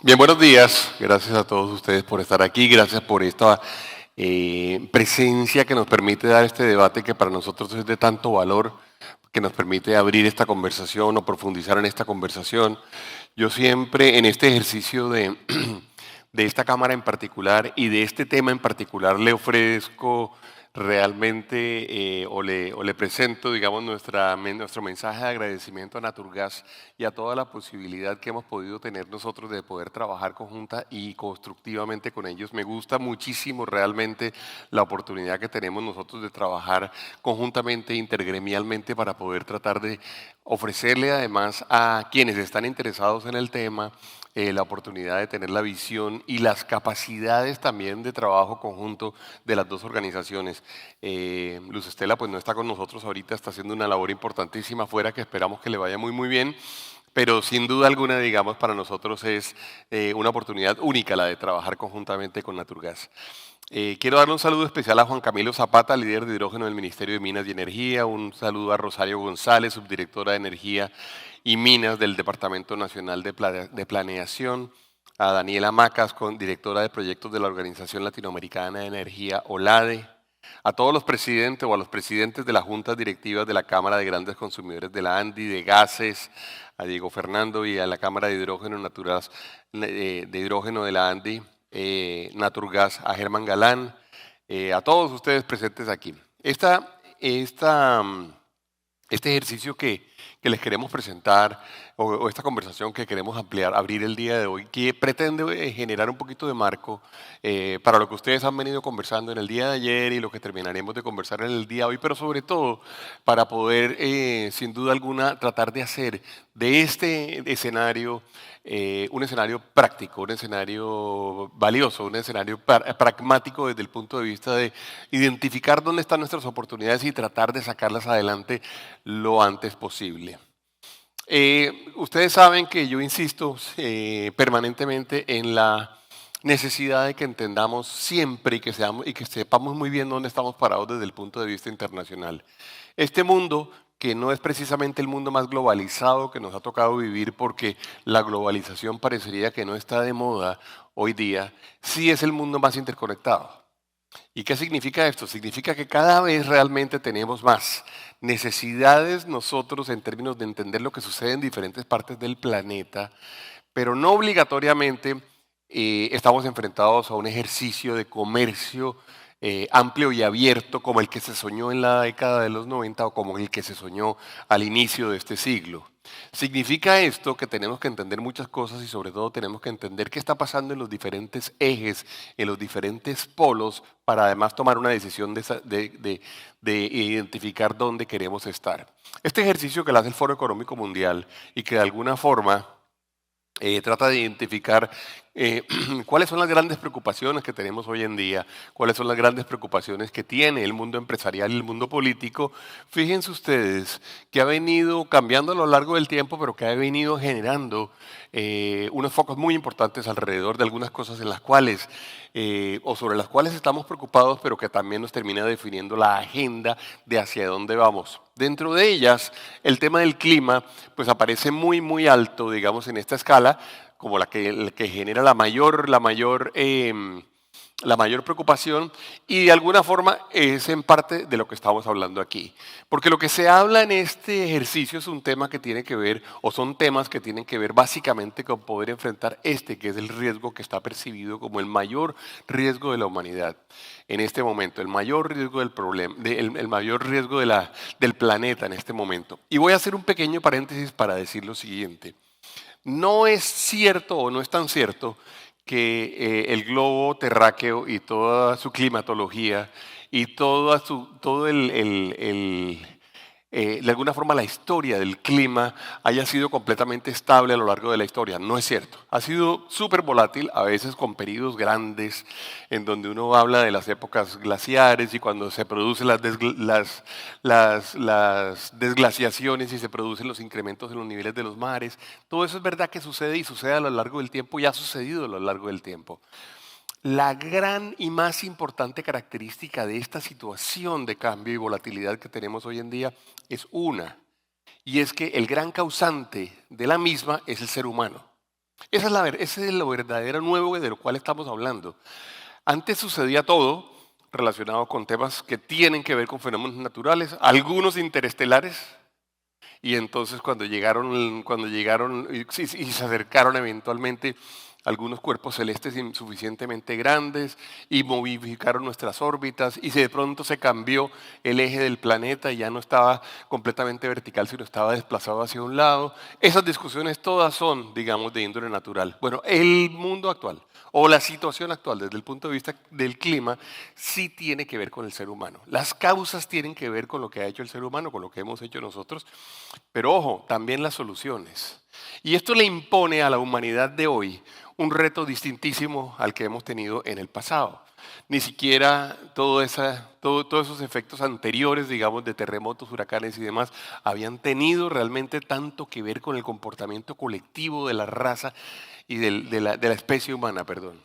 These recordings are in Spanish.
Bien, buenos días. Gracias a todos ustedes por estar aquí. Gracias por esta presencia que nos permite dar este debate que para nosotros es de tanto valor, que nos permite abrir esta conversación o profundizar en esta conversación. Yo siempre en este ejercicio de esta Cámara en particular y de este tema en particular le ofrezco realmente o le presento, digamos, nuestro mensaje de agradecimiento a Naturgas y a toda la posibilidad que hemos podido tener nosotros de poder trabajar conjunta y constructivamente con ellos. Me gusta muchísimo realmente la oportunidad que tenemos nosotros de trabajar conjuntamente, intergremialmente, para poder tratar de ofrecerle además a quienes están interesados en el tema la oportunidad de tener la visión y las capacidades también de trabajo conjunto de las dos organizaciones. Luz Estela pues no está con nosotros ahorita, está haciendo una labor importantísima afuera que esperamos que le vaya muy muy bien, pero sin duda alguna, digamos, para nosotros es una oportunidad única la de trabajar conjuntamente con Naturgas. Quiero darle un saludo especial a Juan Camilo Zapata, líder de hidrógeno del Ministerio de Minas y Energía, un saludo a Rosario González, subdirectora de Energía y Minas del Departamento Nacional de Planeación, a Daniela Macas, directora de proyectos de la Organización Latinoamericana de Energía, OLADE, a todos los presidentes o a los presidentes de las juntas directivas de la Cámara de Grandes Consumidores de la ANDI, de gases, a Diego Fernando y a la Cámara de Hidrógeno Natural, de Hidrógeno de la ANDI, Naturgas, a Germán Galán, a todos ustedes presentes aquí. Este ejercicio que les queremos presentar o esta conversación que queremos ampliar, abrir el día de hoy, que pretende generar un poquito de marco para lo que ustedes han venido conversando en el día de ayer y lo que terminaremos de conversar en el día de hoy, pero sobre todo para poder, sin duda alguna, tratar de hacer de este escenario un escenario práctico, un escenario valioso, un escenario pragmático desde el punto de vista de identificar dónde están nuestras oportunidades y tratar de sacarlas adelante lo antes posible. Ustedes saben que yo insisto permanentemente en la necesidad de que entendamos siempre y que sepamos muy bien dónde estamos parados desde el punto de vista internacional. Este mundo, que no es precisamente el mundo más globalizado que nos ha tocado vivir, porque la globalización parecería que no está de moda hoy día, sí es el mundo más interconectado. ¿Y qué significa esto? Significa que cada vez realmente tenemos más necesidades nosotros en términos de entender lo que sucede en diferentes partes del planeta, pero no obligatoriamente estamos enfrentados a un ejercicio de comercio amplio y abierto como el que se soñó en la década de los 90 o como el que se soñó al inicio de este siglo. Significa esto que tenemos que entender muchas cosas y sobre todo tenemos que entender qué está pasando en los diferentes ejes, en los diferentes polos, para además tomar una decisión de identificar dónde queremos estar. Este ejercicio que lo hace el Foro Económico Mundial y que de alguna forma trata de identificar cuáles son las grandes preocupaciones que tenemos hoy en día, cuáles son las grandes preocupaciones que tiene el mundo empresarial y el mundo político. Fíjense ustedes que ha venido cambiando a lo largo del tiempo, pero que ha venido generando unos focos muy importantes alrededor de algunas cosas en las cuales o sobre las cuales estamos preocupados, pero que también nos termina definiendo la agenda de hacia dónde vamos. Dentro de ellas, el tema del clima, pues aparece muy, muy alto, digamos, en esta escala, como el que genera la mayor preocupación y de alguna forma es en parte de lo que estamos hablando aquí. Porque lo que se habla en este ejercicio es un tema que tiene que ver, o son temas que tienen que ver básicamente con poder enfrentar que es el riesgo que está percibido como el mayor riesgo de la humanidad en este momento, el mayor riesgo del problema, el mayor riesgo del planeta en este momento. Y voy a hacer un pequeño paréntesis para decir lo siguiente. No es cierto o no es tan cierto que el globo terráqueo y toda su climatología y de alguna forma la historia del clima haya sido completamente estable a lo largo de la historia. No es cierto. Ha sido súper volátil, a veces con periodos grandes, en donde uno habla de las épocas glaciares y cuando se producen las desglaciaciones y se producen los incrementos en los niveles de los mares. Todo eso es verdad que sucede y sucede a lo largo del tiempo y ha sucedido a lo largo del tiempo. La gran y más importante característica de esta situación de cambio y volatilidad que tenemos hoy en día es una, y es que el gran causante de la misma es el ser humano. Ese es lo verdadero nuevo de lo cual estamos hablando. Antes sucedía todo relacionado con temas que tienen que ver con fenómenos naturales, algunos interestelares, y entonces cuando llegaron y se acercaron eventualmente algunos cuerpos celestes suficientemente grandes y modificaron nuestras órbitas y de pronto se cambió el eje del planeta y ya no estaba completamente vertical, sino estaba desplazado hacia un lado. Esas discusiones todas son, digamos, de índole natural. Bueno, el mundo actual o la situación actual desde el punto de vista del clima sí tiene que ver con el ser humano. Las causas tienen que ver con lo que ha hecho el ser humano, con lo que hemos hecho nosotros, pero ojo, también las soluciones. Y esto le impone a la humanidad de hoy un reto distintísimo al que hemos tenido en el pasado. Ni siquiera todos esos efectos anteriores, digamos, de terremotos, huracanes y demás, habían tenido realmente tanto que ver con el comportamiento colectivo de la raza y de la especie humana, perdón.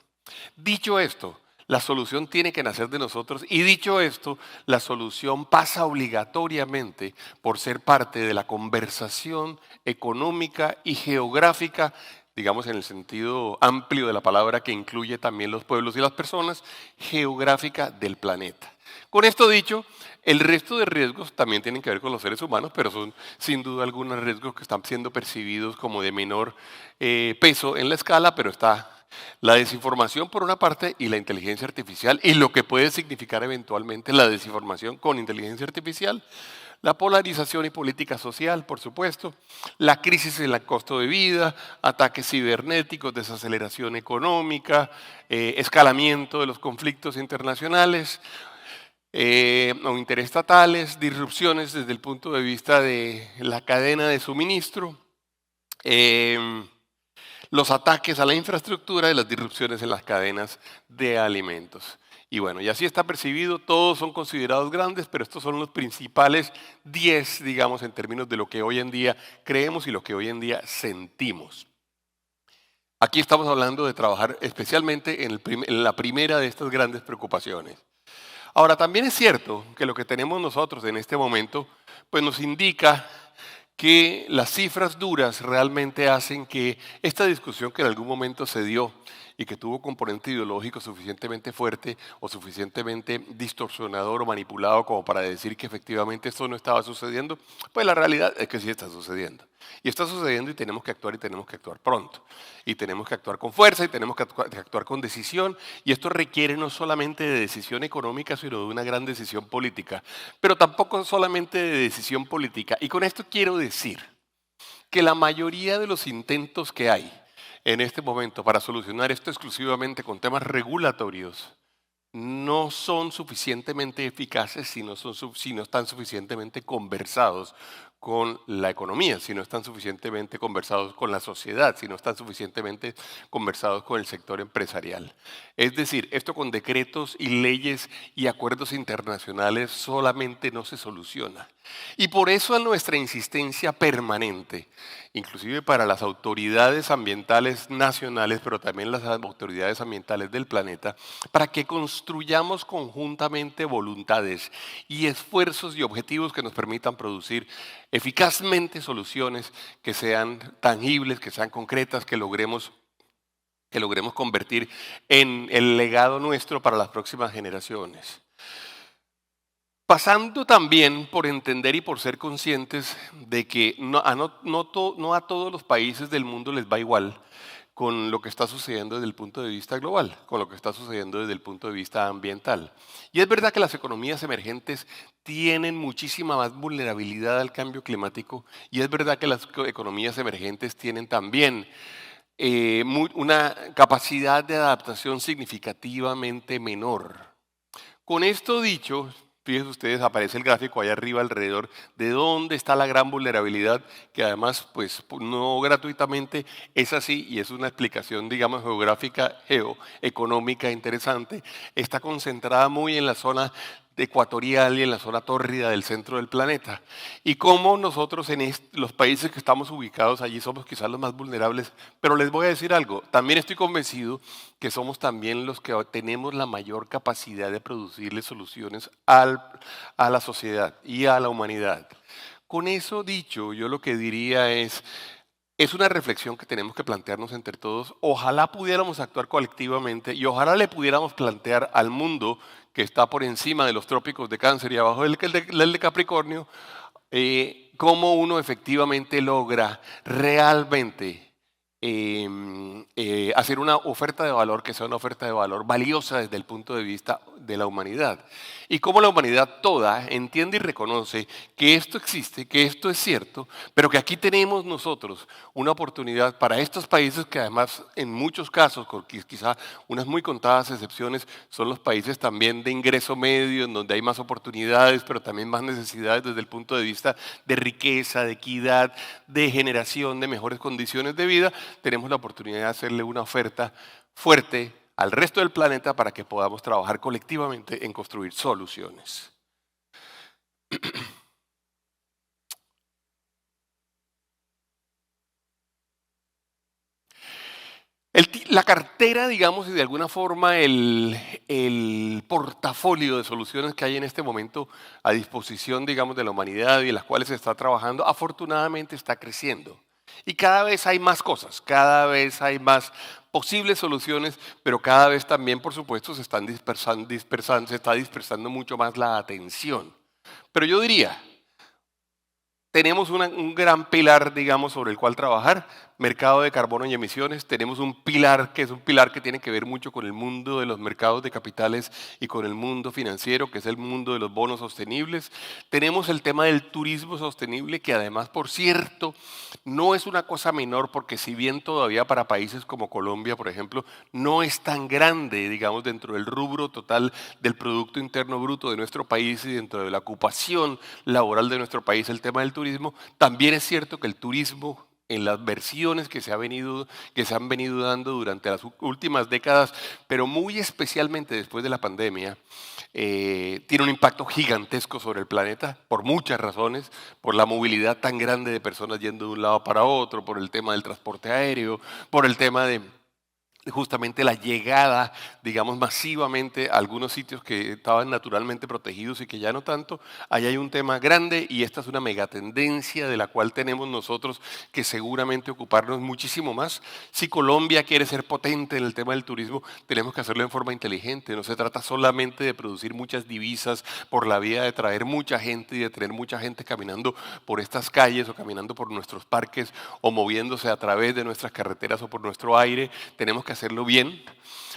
Dicho esto, la solución tiene que nacer de nosotros y dicho esto, la solución pasa obligatoriamente por ser parte de la conversación económica y geográfica, digamos en el sentido amplio de la palabra que incluye también los pueblos y las personas, geográfica del planeta. Con esto dicho, el resto de riesgos también tienen que ver con los seres humanos, pero son sin duda algunos riesgos que están siendo percibidos como de menor peso en la escala, pero está la desinformación por una parte y la inteligencia artificial y lo que puede significar eventualmente la desinformación con inteligencia artificial, la polarización y política social, por supuesto, la crisis en el costo de vida, ataques cibernéticos, desaceleración económica, escalamiento de los conflictos internacionales o interestatales, disrupciones desde el punto de vista de la cadena de suministro. em, los ataques a la infraestructura y las disrupciones en las cadenas de alimentos. Y bueno, y así está percibido, todos son considerados grandes, pero estos son los principales 10, digamos, en términos de lo que hoy en día creemos y lo que hoy en día sentimos. Aquí estamos hablando de trabajar especialmente en la primera de estas grandes preocupaciones. Ahora, también es cierto que lo que tenemos nosotros en este momento, pues nos indica que las cifras duras realmente hacen que esta discusión que en algún momento se dio y que tuvo componente ideológico suficientemente fuerte o suficientemente distorsionador o manipulado como para decir que efectivamente esto no estaba sucediendo, pues la realidad es que sí está sucediendo. Y está sucediendo y tenemos que actuar pronto. Y tenemos que actuar con fuerza y tenemos que actuar con decisión. Y esto requiere no solamente de decisión económica, sino de una gran decisión política. Pero tampoco solamente de decisión política. Y con esto quiero decir que la mayoría de los intentos que hay en este momento para solucionar esto exclusivamente con temas regulatorios no son suficientemente eficaces si no están suficientemente conversados con la economía, si no están suficientemente conversados con la sociedad, si no están suficientemente conversados con el sector empresarial. Es decir, esto con decretos y leyes y acuerdos internacionales solamente no se soluciona. Y por eso nuestra insistencia permanente, inclusive para las autoridades ambientales nacionales, pero también las autoridades ambientales del planeta, para que construyamos conjuntamente voluntades y esfuerzos y objetivos que nos permitan producir eficazmente soluciones que sean tangibles, que sean concretas, que logremos convertir en el legado nuestro para las próximas generaciones. Pasando también por entender y por ser conscientes de que no a todos los países del mundo les va igual con lo que está sucediendo desde el punto de vista global, con lo que está sucediendo desde el punto de vista ambiental. Y es verdad que las economías emergentes tienen muchísima más vulnerabilidad al cambio climático y es verdad que las economías emergentes tienen también una capacidad de adaptación significativamente menor. Con esto dicho, fíjense ustedes, aparece el gráfico ahí arriba alrededor de dónde está la gran vulnerabilidad, que además, pues no gratuitamente es así y es una explicación, digamos, geográfica, geoeconómica interesante. Está concentrada muy en la zona ecuatorial y en la zona tórrida del centro del planeta. Y cómo nosotros en los países que estamos ubicados allí somos quizás los más vulnerables. Pero les voy a decir algo, también estoy convencido que somos también los que tenemos la mayor capacidad de producirle soluciones a la sociedad y a la humanidad. Con eso dicho, yo lo que diría es, es una reflexión que tenemos que plantearnos entre todos. Ojalá pudiéramos actuar colectivamente y ojalá le pudiéramos plantear al mundo que está por encima de los trópicos de Cáncer y abajo del de Capricornio, cómo uno efectivamente logra realmente hacer una oferta de valor que sea una oferta de valor valiosa desde el punto de vista de la humanidad. Y cómo la humanidad toda entiende y reconoce que esto existe, que esto es cierto, pero que aquí tenemos nosotros una oportunidad para estos países que además en muchos casos, con quizá unas muy contadas excepciones, son los países también de ingreso medio, en donde hay más oportunidades, pero también más necesidades desde el punto de vista de riqueza, de equidad, de generación de mejores condiciones de vida. Tenemos la oportunidad de hacerle una oferta fuerte al resto del planeta para que podamos trabajar colectivamente en construir soluciones. La cartera, digamos, y de alguna forma el portafolio de soluciones que hay en este momento a disposición, digamos, de la humanidad y en las cuales se está trabajando, afortunadamente está creciendo. Y cada vez hay más cosas, cada vez hay más posibles soluciones, pero cada vez también, por supuesto, se está dispersando mucho más la atención. Pero yo diría, tenemos un gran pilar, digamos, sobre el cual trabajar, mercado de carbono y emisiones. Tenemos un pilar que es un pilar que tiene que ver mucho con el mundo de los mercados de capitales y con el mundo financiero, que es el mundo de los bonos sostenibles. Tenemos el tema del turismo sostenible, que además, por cierto, no es una cosa menor, porque si bien todavía para países como Colombia, por ejemplo, no es tan grande, digamos, dentro del rubro total del Producto Interno Bruto de nuestro país y dentro de la ocupación laboral de nuestro país, el tema del turismo, también es cierto que el turismo en las versiones que se han venido dando durante las últimas décadas, pero muy especialmente después de la pandemia, tiene un impacto gigantesco sobre el planeta por muchas razones, por la movilidad tan grande de personas yendo de un lado para otro, por el tema del transporte aéreo, por el tema de justamente la llegada, digamos, masivamente a algunos sitios que estaban naturalmente protegidos y que ya no tanto. Ahí hay un tema grande y esta es una megatendencia de la cual tenemos nosotros que seguramente ocuparnos muchísimo más. Si Colombia quiere ser potente en el tema del turismo, tenemos que hacerlo en forma inteligente. No se trata solamente de producir muchas divisas por la vía de traer mucha gente y de tener mucha gente caminando por estas calles o caminando por nuestros parques o moviéndose a través de nuestras carreteras o por nuestro aire. Tenemos que hacerlo bien.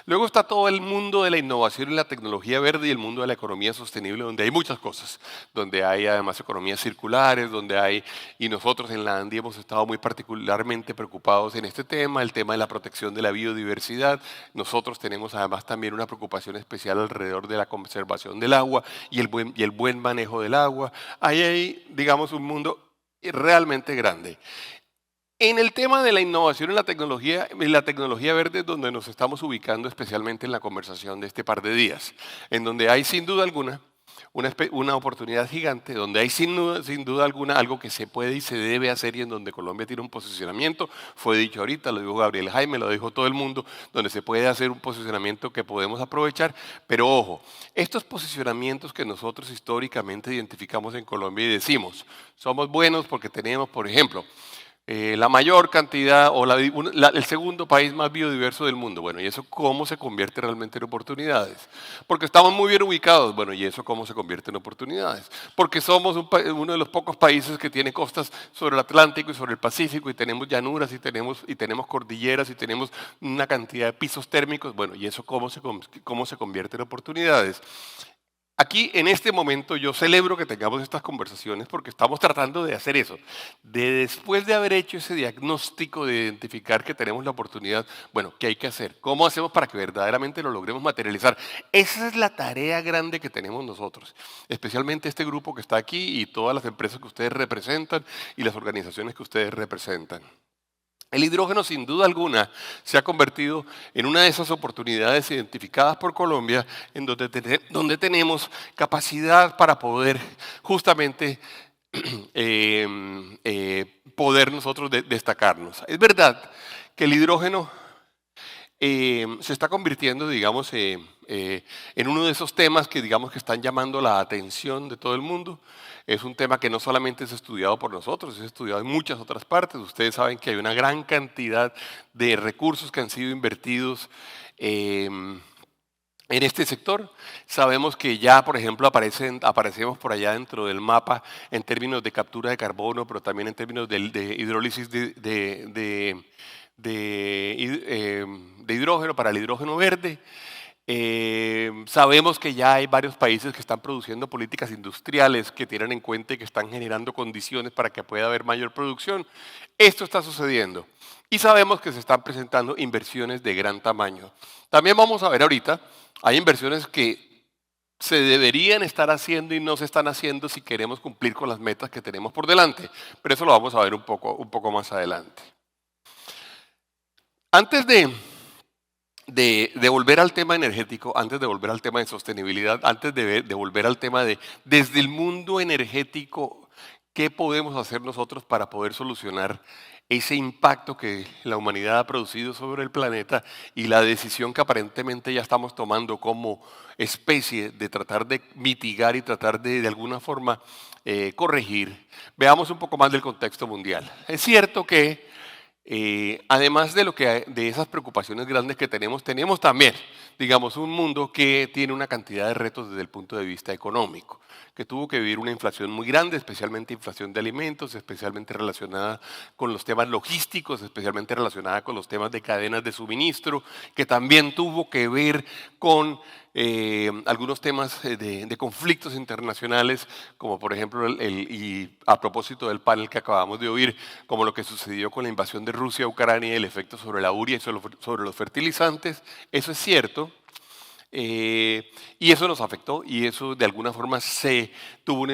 Luego está todo el mundo de la innovación y la tecnología verde y el mundo de la economía sostenible, donde hay muchas cosas, donde hay además economías circulares, y nosotros en la ANDI hemos estado muy particularmente preocupados en este tema, el tema de la protección de la biodiversidad. Nosotros tenemos además también una preocupación especial alrededor de la conservación del agua y el buen manejo del agua. Ahí hay, digamos, un mundo realmente grande. En el tema de la innovación en la tecnología verde es donde nos estamos ubicando especialmente en la conversación de este par de días, en donde hay sin duda alguna una oportunidad gigante, donde hay sin duda alguna algo que se puede y se debe hacer y en donde Colombia tiene un posicionamiento, fue dicho ahorita, lo dijo Gabriel Jaime, lo dijo todo el mundo, donde se puede hacer un posicionamiento que podemos aprovechar, pero ojo, estos posicionamientos que nosotros históricamente identificamos en Colombia y decimos, somos buenos porque tenemos, por ejemplo, la mayor cantidad o el segundo país más biodiverso del mundo. Bueno, ¿y eso cómo se convierte realmente en oportunidades? Porque estamos muy bien ubicados. Bueno, ¿y eso cómo se convierte en oportunidades? Porque somos uno de los pocos países que tiene costas sobre el Atlántico y sobre el Pacífico y tenemos llanuras y tenemos cordilleras y tenemos una cantidad de pisos térmicos. Bueno, ¿y eso cómo se convierte en oportunidades? Aquí, en este momento, yo celebro que tengamos estas conversaciones porque estamos tratando de hacer eso. Después de haber hecho ese diagnóstico de identificar que tenemos la oportunidad, bueno, ¿qué hay que hacer? ¿Cómo hacemos para que verdaderamente lo logremos materializar? Esa es la tarea grande que tenemos nosotros, especialmente este grupo que está aquí y todas las empresas que ustedes representan y las organizaciones que ustedes representan. El hidrógeno, sin duda alguna, se ha convertido en una de esas oportunidades identificadas por Colombia, en donde tenemos capacidad para poder justamente poder nosotros destacarnos. Es verdad que el hidrógeno se está convirtiendo, digamos, en uno de esos temas que, digamos, que están llamando la atención de todo el mundo. Es un tema que no solamente es estudiado por nosotros, es estudiado en muchas otras partes. Ustedes saben que hay una gran cantidad de recursos que han sido invertidos em, en este sector. Sabemos que ya, por ejemplo, aparecemos por allá dentro del mapa en términos de captura de carbono, pero también en términos de hidrólisis de hidrógeno para el hidrógeno verde. Sabemos que ya hay varios países que están produciendo políticas industriales que tienen en cuenta y que están generando condiciones para que pueda haber mayor producción. Esto está sucediendo. Y sabemos que se están presentando inversiones de gran tamaño. También vamos a ver ahorita, hay inversiones que se deberían estar haciendo y no se están haciendo si queremos cumplir con las metas que tenemos por delante. Pero eso lo vamos a ver un poco más adelante. Antes de volver al tema energético, antes de volver al tema de sostenibilidad, antes de volver al tema de desde el mundo energético, ¿qué podemos hacer nosotros para poder solucionar ese impacto que la humanidad ha producido sobre el planeta y la decisión que aparentemente ya estamos tomando como especie de tratar de mitigar y tratar de alguna forma corregir? Veamos un poco más del contexto mundial. Es cierto que además de esas preocupaciones grandes que tenemos también, digamos, un mundo que tiene una cantidad de retos desde el punto de vista económico, que tuvo que vivir una inflación muy grande, especialmente inflación de alimentos, especialmente relacionada con los temas logísticos, especialmente relacionada con los temas de cadenas de suministro, que también tuvo que ver con algunos temas de conflictos internacionales, como por ejemplo, y a propósito del panel que acabamos de oír, como lo que sucedió con la invasión de Rusia a Ucrania y el efecto sobre la urea y sobre los fertilizantes. Eso es cierto. Y eso nos afectó y eso de alguna forma tuvo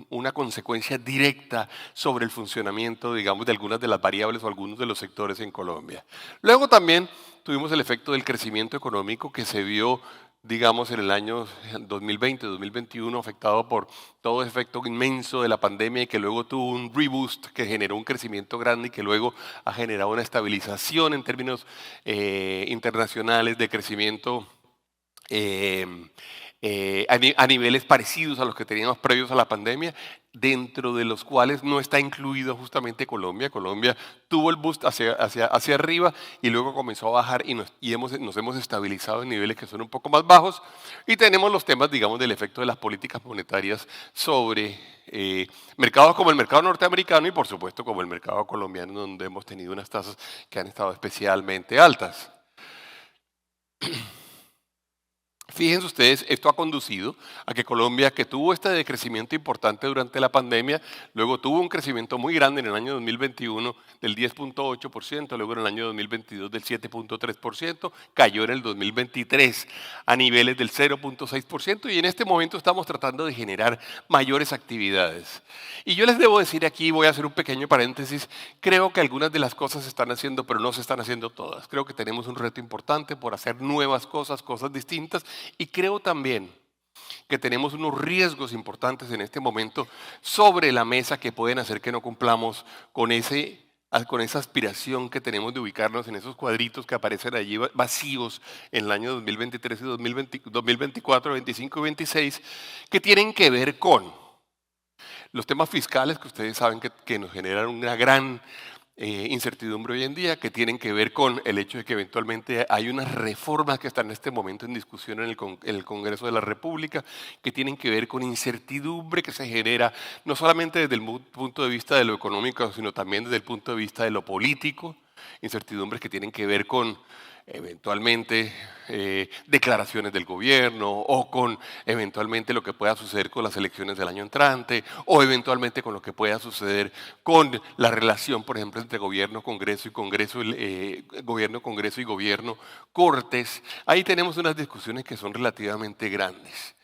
una consecuencia directa sobre el funcionamiento, digamos, de algunas de las variables o algunos de los sectores en Colombia. Luego también tuvimos el efecto del crecimiento económico que se vio, digamos, en el año 2020-2021 afectado por todo el efecto inmenso de la pandemia y que luego tuvo un reboost que generó un crecimiento grande y que luego ha generado una estabilización en términos internacionales de crecimiento eh, a niveles parecidos a los que teníamos previos a la pandemia, dentro de los cuales no está incluido justamente Colombia. Colombia tuvo el boost hacia arriba y luego comenzó a bajar y nos hemos estabilizado en niveles que son un poco más bajos. Y tenemos los temas, digamos, del efecto de las políticas monetarias sobre mercados como el mercado norteamericano y por supuesto como el mercado colombiano, donde hemos tenido unas tasas que han estado especialmente altas. Fíjense ustedes, esto ha conducido a que Colombia, que tuvo este decrecimiento importante durante la pandemia, luego tuvo un crecimiento muy grande en el año 2021 del 10.8%, luego en el año 2022 del 7.3%, cayó en el 2023 a niveles del 0.6% y en este momento estamos tratando de generar mayores actividades. Y yo les debo decir aquí, voy a hacer un pequeño paréntesis, creo que algunas de las cosas se están haciendo, pero no se están haciendo todas. Creo que tenemos un reto importante por hacer nuevas cosas, cosas distintas. Y creo también que tenemos unos riesgos importantes en este momento sobre la mesa que pueden hacer que no cumplamos con esa aspiración que tenemos de ubicarnos en esos cuadritos que aparecen allí vacíos en el año 2023 y 2024, 25 y 26, que tienen que ver con los temas fiscales que ustedes saben que nos generan una gran incertidumbre hoy en día, que tienen que ver con el hecho de que eventualmente hay unas reformas que están en este momento en discusión en el Congreso de la República, que tienen que ver con incertidumbre que se genera no solamente desde el punto de vista de lo económico, sino también desde el punto de vista de lo político, incertidumbres que tienen que ver con eventualmente declaraciones del gobierno o con eventualmente lo que pueda suceder con las elecciones del año entrante o eventualmente con lo que pueda suceder con la relación, por ejemplo, entre gobierno, Congreso y Congreso, gobierno, Congreso y gobierno, Cortes. Ahí tenemos unas discusiones que son relativamente grandes.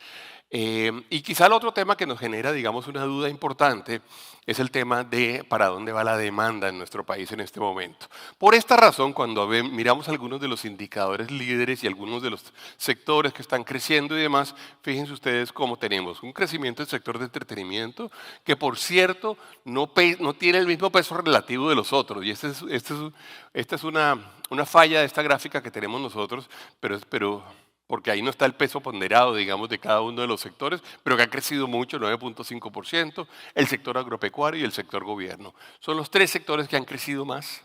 Y quizá el otro tema que nos genera, digamos, una duda importante es el tema de para dónde va la demanda en nuestro país en este momento. Por esta razón, cuando miramos algunos de los indicadores líderes y algunos de los sectores que están creciendo y demás, fíjense ustedes cómo tenemos un crecimiento del sector de entretenimiento que, por cierto, no tiene el mismo peso relativo de los otros. Y esta es una falla de esta gráfica que tenemos nosotros, pero porque ahí no está el peso ponderado, digamos, de cada uno de los sectores, pero que ha crecido mucho, 9,5%, el sector agropecuario y el sector gobierno. Son los tres sectores que han crecido más.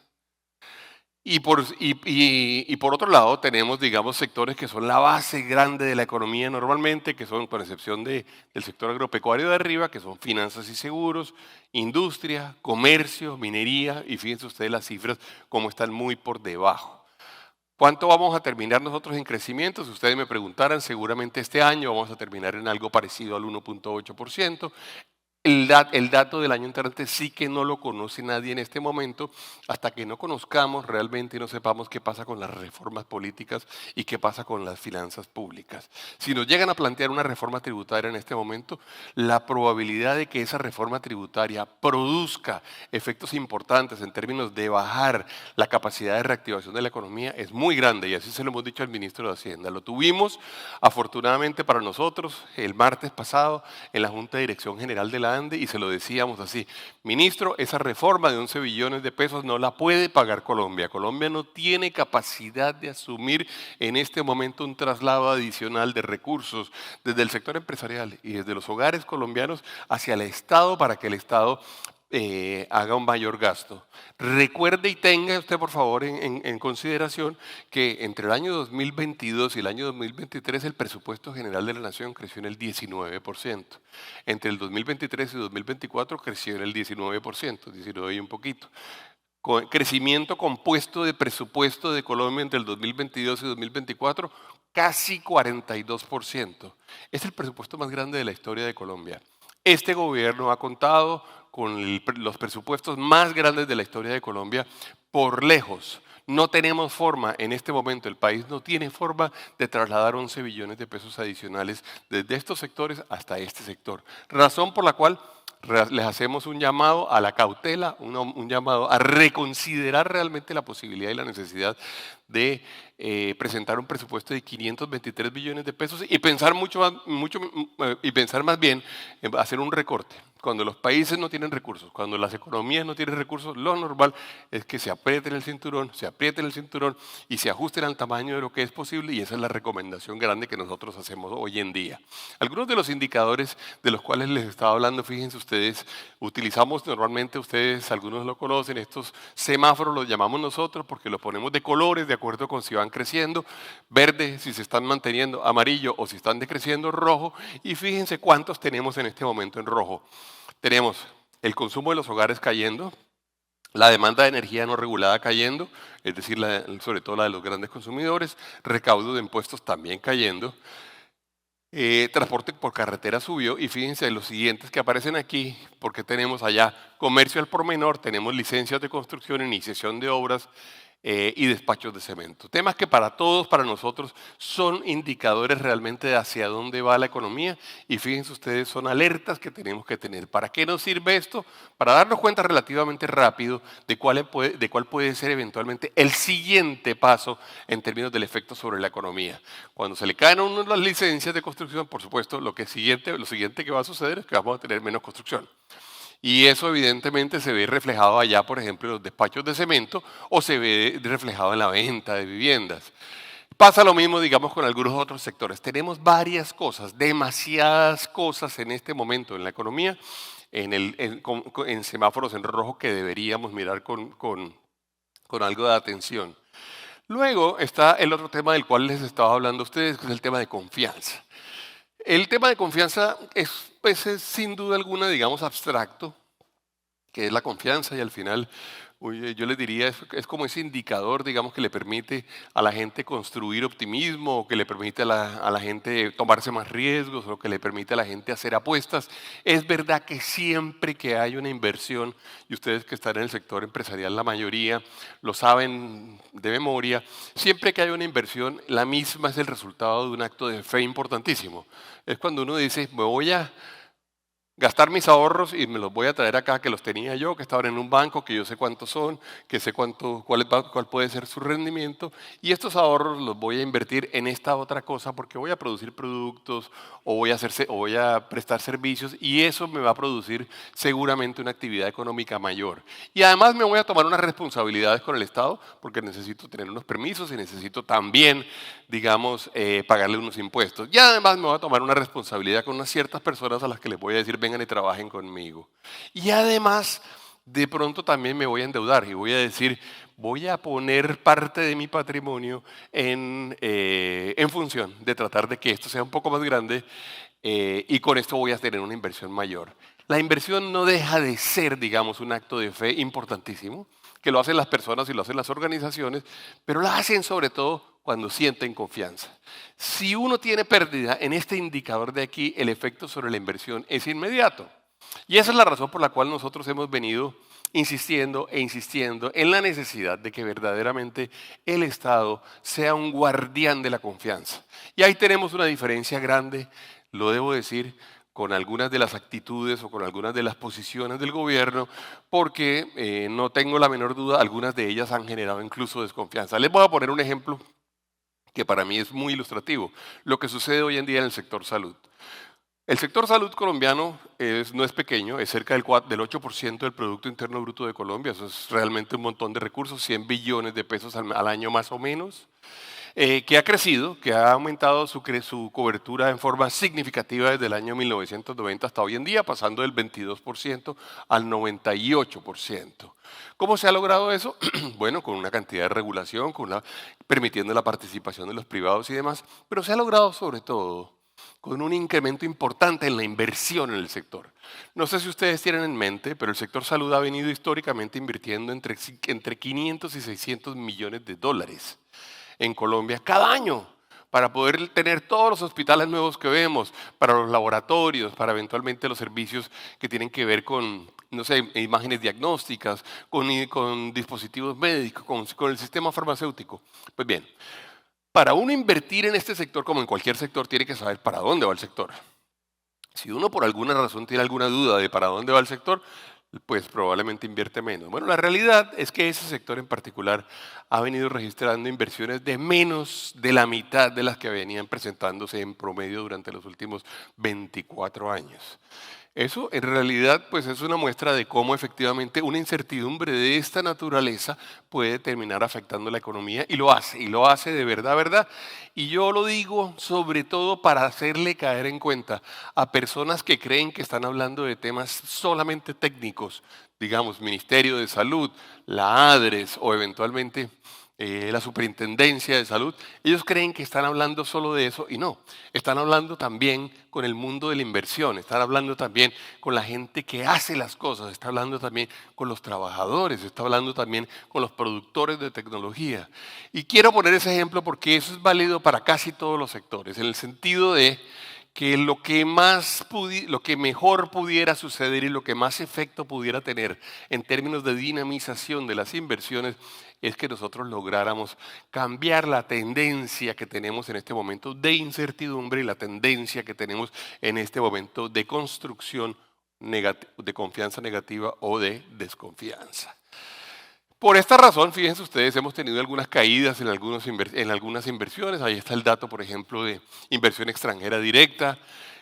Y por otro lado tenemos, digamos, sectores que son la base grande de la economía normalmente, que son, con excepción del sector agropecuario de arriba, que son finanzas y seguros, industria, comercio, minería, y fíjense ustedes las cifras como están muy por debajo. ¿Cuánto vamos a terminar nosotros en crecimiento? Si ustedes me preguntaran, seguramente este año vamos a terminar en algo parecido al 1,8%. El dato del año entrante sí que no lo conoce nadie en este momento, hasta que no conozcamos realmente y no sepamos qué pasa con las reformas políticas y qué pasa con las finanzas públicas. Si nos llegan a plantear una reforma tributaria en este momento, la probabilidad de que esa reforma tributaria produzca efectos importantes en términos de bajar la capacidad de reactivación de la economía es muy grande, y así se lo hemos dicho al ministro de Hacienda. Lo tuvimos, afortunadamente para nosotros, el martes pasado en la Junta de Dirección General de la ANDE, y se lo decíamos así: ministro, esa reforma de 11 billones de pesos no la puede pagar Colombia. Colombia no tiene capacidad de asumir en este momento un traslado adicional de recursos desde el sector empresarial y desde los hogares colombianos hacia el Estado para que el Estado haga un mayor gasto. Recuerde y tenga usted, por favor, en consideración que entre el año 2022 y el año 2023 el presupuesto general de la Nación creció en el 19%. Entre el 2023 y 2024 creció en el 19%, 19 y un poquito. Crecimiento compuesto de presupuesto de Colombia entre el 2022 y 2024, casi 42%. Es el presupuesto más grande de la historia de Colombia. Este gobierno ha contado con los presupuestos más grandes de la historia de Colombia por lejos. No tenemos forma, en este momento el país no tiene forma de trasladar 11 billones de pesos adicionales desde estos sectores hasta este sector. Razón por la cual les hacemos un llamado a la cautela, un llamado a reconsiderar realmente la posibilidad y la necesidad de presentar un presupuesto de 523 billones de pesos y pensar y pensar más bien en hacer un recorte. Cuando los países no tienen recursos, cuando las economías no tienen recursos, lo normal es que se aprieten el cinturón, y se ajusten al tamaño de lo que es posible, y esa es la recomendación grande que nosotros hacemos hoy en día. Algunos de los indicadores de los cuales les estaba hablando, fíjense ustedes, utilizamos normalmente, ustedes algunos lo conocen, estos semáforos los llamamos nosotros porque los ponemos de colores de acuerdo con si van creciendo: verde si se están manteniendo, amarillo o si están decreciendo, rojo. Y fíjense cuántos tenemos en este momento en rojo. Tenemos el consumo de los hogares cayendo, la demanda de energía no regulada cayendo, es decir, sobre todo la de los grandes consumidores, recaudo de impuestos también cayendo, transporte por carretera subió, y fíjense los siguientes que aparecen aquí, porque tenemos allá comercio al por menor, tenemos licencias de construcción, iniciación de obras, y despachos de cemento. Temas que para todos, para nosotros, son indicadores realmente de hacia dónde va la economía, y fíjense ustedes, son alertas que tenemos que tener. ¿Para qué nos sirve esto? Para darnos cuenta relativamente rápido de cuál puede ser eventualmente el siguiente paso en términos del efecto sobre la economía. Cuando se le caen a uno las licencias de construcción, por supuesto, lo siguiente que va a suceder es que vamos a tener menos construcción. Y eso evidentemente se ve reflejado allá, por ejemplo, en los despachos de cemento, o se ve reflejado en la venta de viviendas. Pasa lo mismo, digamos, con algunos otros sectores. Tenemos varias cosas, demasiadas cosas en este momento en la economía, en semáforos en rojo, que deberíamos mirar con algo de atención. Luego está el otro tema del cual les estaba hablando a ustedes, que es el tema de confianza. El tema de confianza es sin duda alguna, digamos, abstracto, que es la confianza, y al final Oye, yo les diría, es como ese indicador, digamos, que le permite a la gente construir optimismo, o que le permite a la gente tomarse más riesgos, o que le permite a la gente hacer apuestas. Es verdad que siempre que hay una inversión, y ustedes que están en el sector empresarial, la mayoría lo saben de memoria, siempre que hay una inversión, la misma es el resultado de un acto de fe importantísimo. Es cuando uno dice, me voy a gastar mis ahorros y me los voy a traer acá, que los tenía yo, que estaban en un banco, que yo sé cuántos son, que sé cuál puede ser su rendimiento, y estos ahorros los voy a invertir en esta otra cosa porque voy a producir productos o voy a prestar servicios, y eso me va a producir seguramente una actividad económica mayor. Y además me voy a tomar unas responsabilidades con el Estado porque necesito tener unos permisos y necesito también, digamos, pagarle unos impuestos. Y además me voy a tomar una responsabilidad con unas ciertas personas a las que les voy a decir, vengan y trabajen conmigo. Y además, de pronto también me voy a endeudar y voy a decir, voy a poner parte de mi patrimonio en función de tratar de que esto sea un poco más grande, y con esto voy a tener una inversión mayor. La inversión no deja de ser, digamos, un acto de fe importantísimo, que lo hacen las personas y lo hacen las organizaciones, pero la hacen sobre todo cuando sienten confianza. Si uno tiene pérdida en este indicador de aquí, el efecto sobre la inversión es inmediato. Y esa es la razón por la cual nosotros hemos venido insistiendo e insistiendo en la necesidad de que verdaderamente el Estado sea un guardián de la confianza. Y ahí tenemos una diferencia grande, lo debo decir, con algunas de las actitudes o con algunas de las posiciones del gobierno, porque no tengo la menor duda, algunas de ellas han generado incluso desconfianza. Les voy a poner un ejemplo que para mí es muy ilustrativo, lo que sucede hoy en día en el sector salud. El sector salud colombiano no es pequeño, es cerca del 8% del Producto Interno Bruto de Colombia, eso es realmente un montón de recursos, 100 billones de pesos al año más o menos, que ha crecido, que ha aumentado su cobertura en forma significativa desde el año 1990 hasta hoy en día, pasando del 22% al 98%. ¿Cómo se ha logrado eso? Bueno, con una cantidad de regulación, permitiendo la participación de los privados y demás, pero se ha logrado sobre todo con un incremento importante en la inversión en el sector. No sé si ustedes tienen en mente, pero el sector salud ha venido históricamente invirtiendo entre 500 y 600 millones de dólares en Colombia cada año para poder tener todos los hospitales nuevos que vemos, para los laboratorios, para eventualmente los servicios que tienen que ver con, no sé, imágenes diagnósticas, con dispositivos médicos, con el sistema farmacéutico. Pues bien, para uno invertir en este sector, como en cualquier sector, tiene que saber para dónde va el sector. Si uno por alguna razón tiene alguna duda de para dónde va el sector, pues probablemente invierte menos. Bueno, la realidad es que ese sector en particular ha venido registrando inversiones de menos de la mitad de las que venían presentándose en promedio durante los últimos 24 años. Eso en realidad pues es una muestra de cómo efectivamente una incertidumbre de esta naturaleza puede terminar afectando la economía, y lo hace de verdad, verdad. Y yo lo digo sobre todo para hacerle caer en cuenta a personas que creen que están hablando de temas solamente técnicos, digamos, Ministerio de Salud, la ADRES o eventualmente la Superintendencia de Salud. Ellos creen que están hablando solo de eso y no, están hablando también con el mundo de la inversión, están hablando también con la gente que hace las cosas, está hablando también con los trabajadores, está hablando también con los productores de tecnología. Y quiero poner ese ejemplo porque eso es válido para casi todos los sectores, en el sentido de que lo que mejor pudiera suceder y lo que más efecto pudiera tener en términos de dinamización de las inversiones es que nosotros lográramos cambiar la tendencia que tenemos en este momento de incertidumbre y la tendencia que tenemos en este momento de construcción de confianza negativa o de desconfianza. Por esta razón, fíjense ustedes, hemos tenido algunas caídas en algunas inversiones. Ahí está el dato, por ejemplo, de inversión extranjera directa.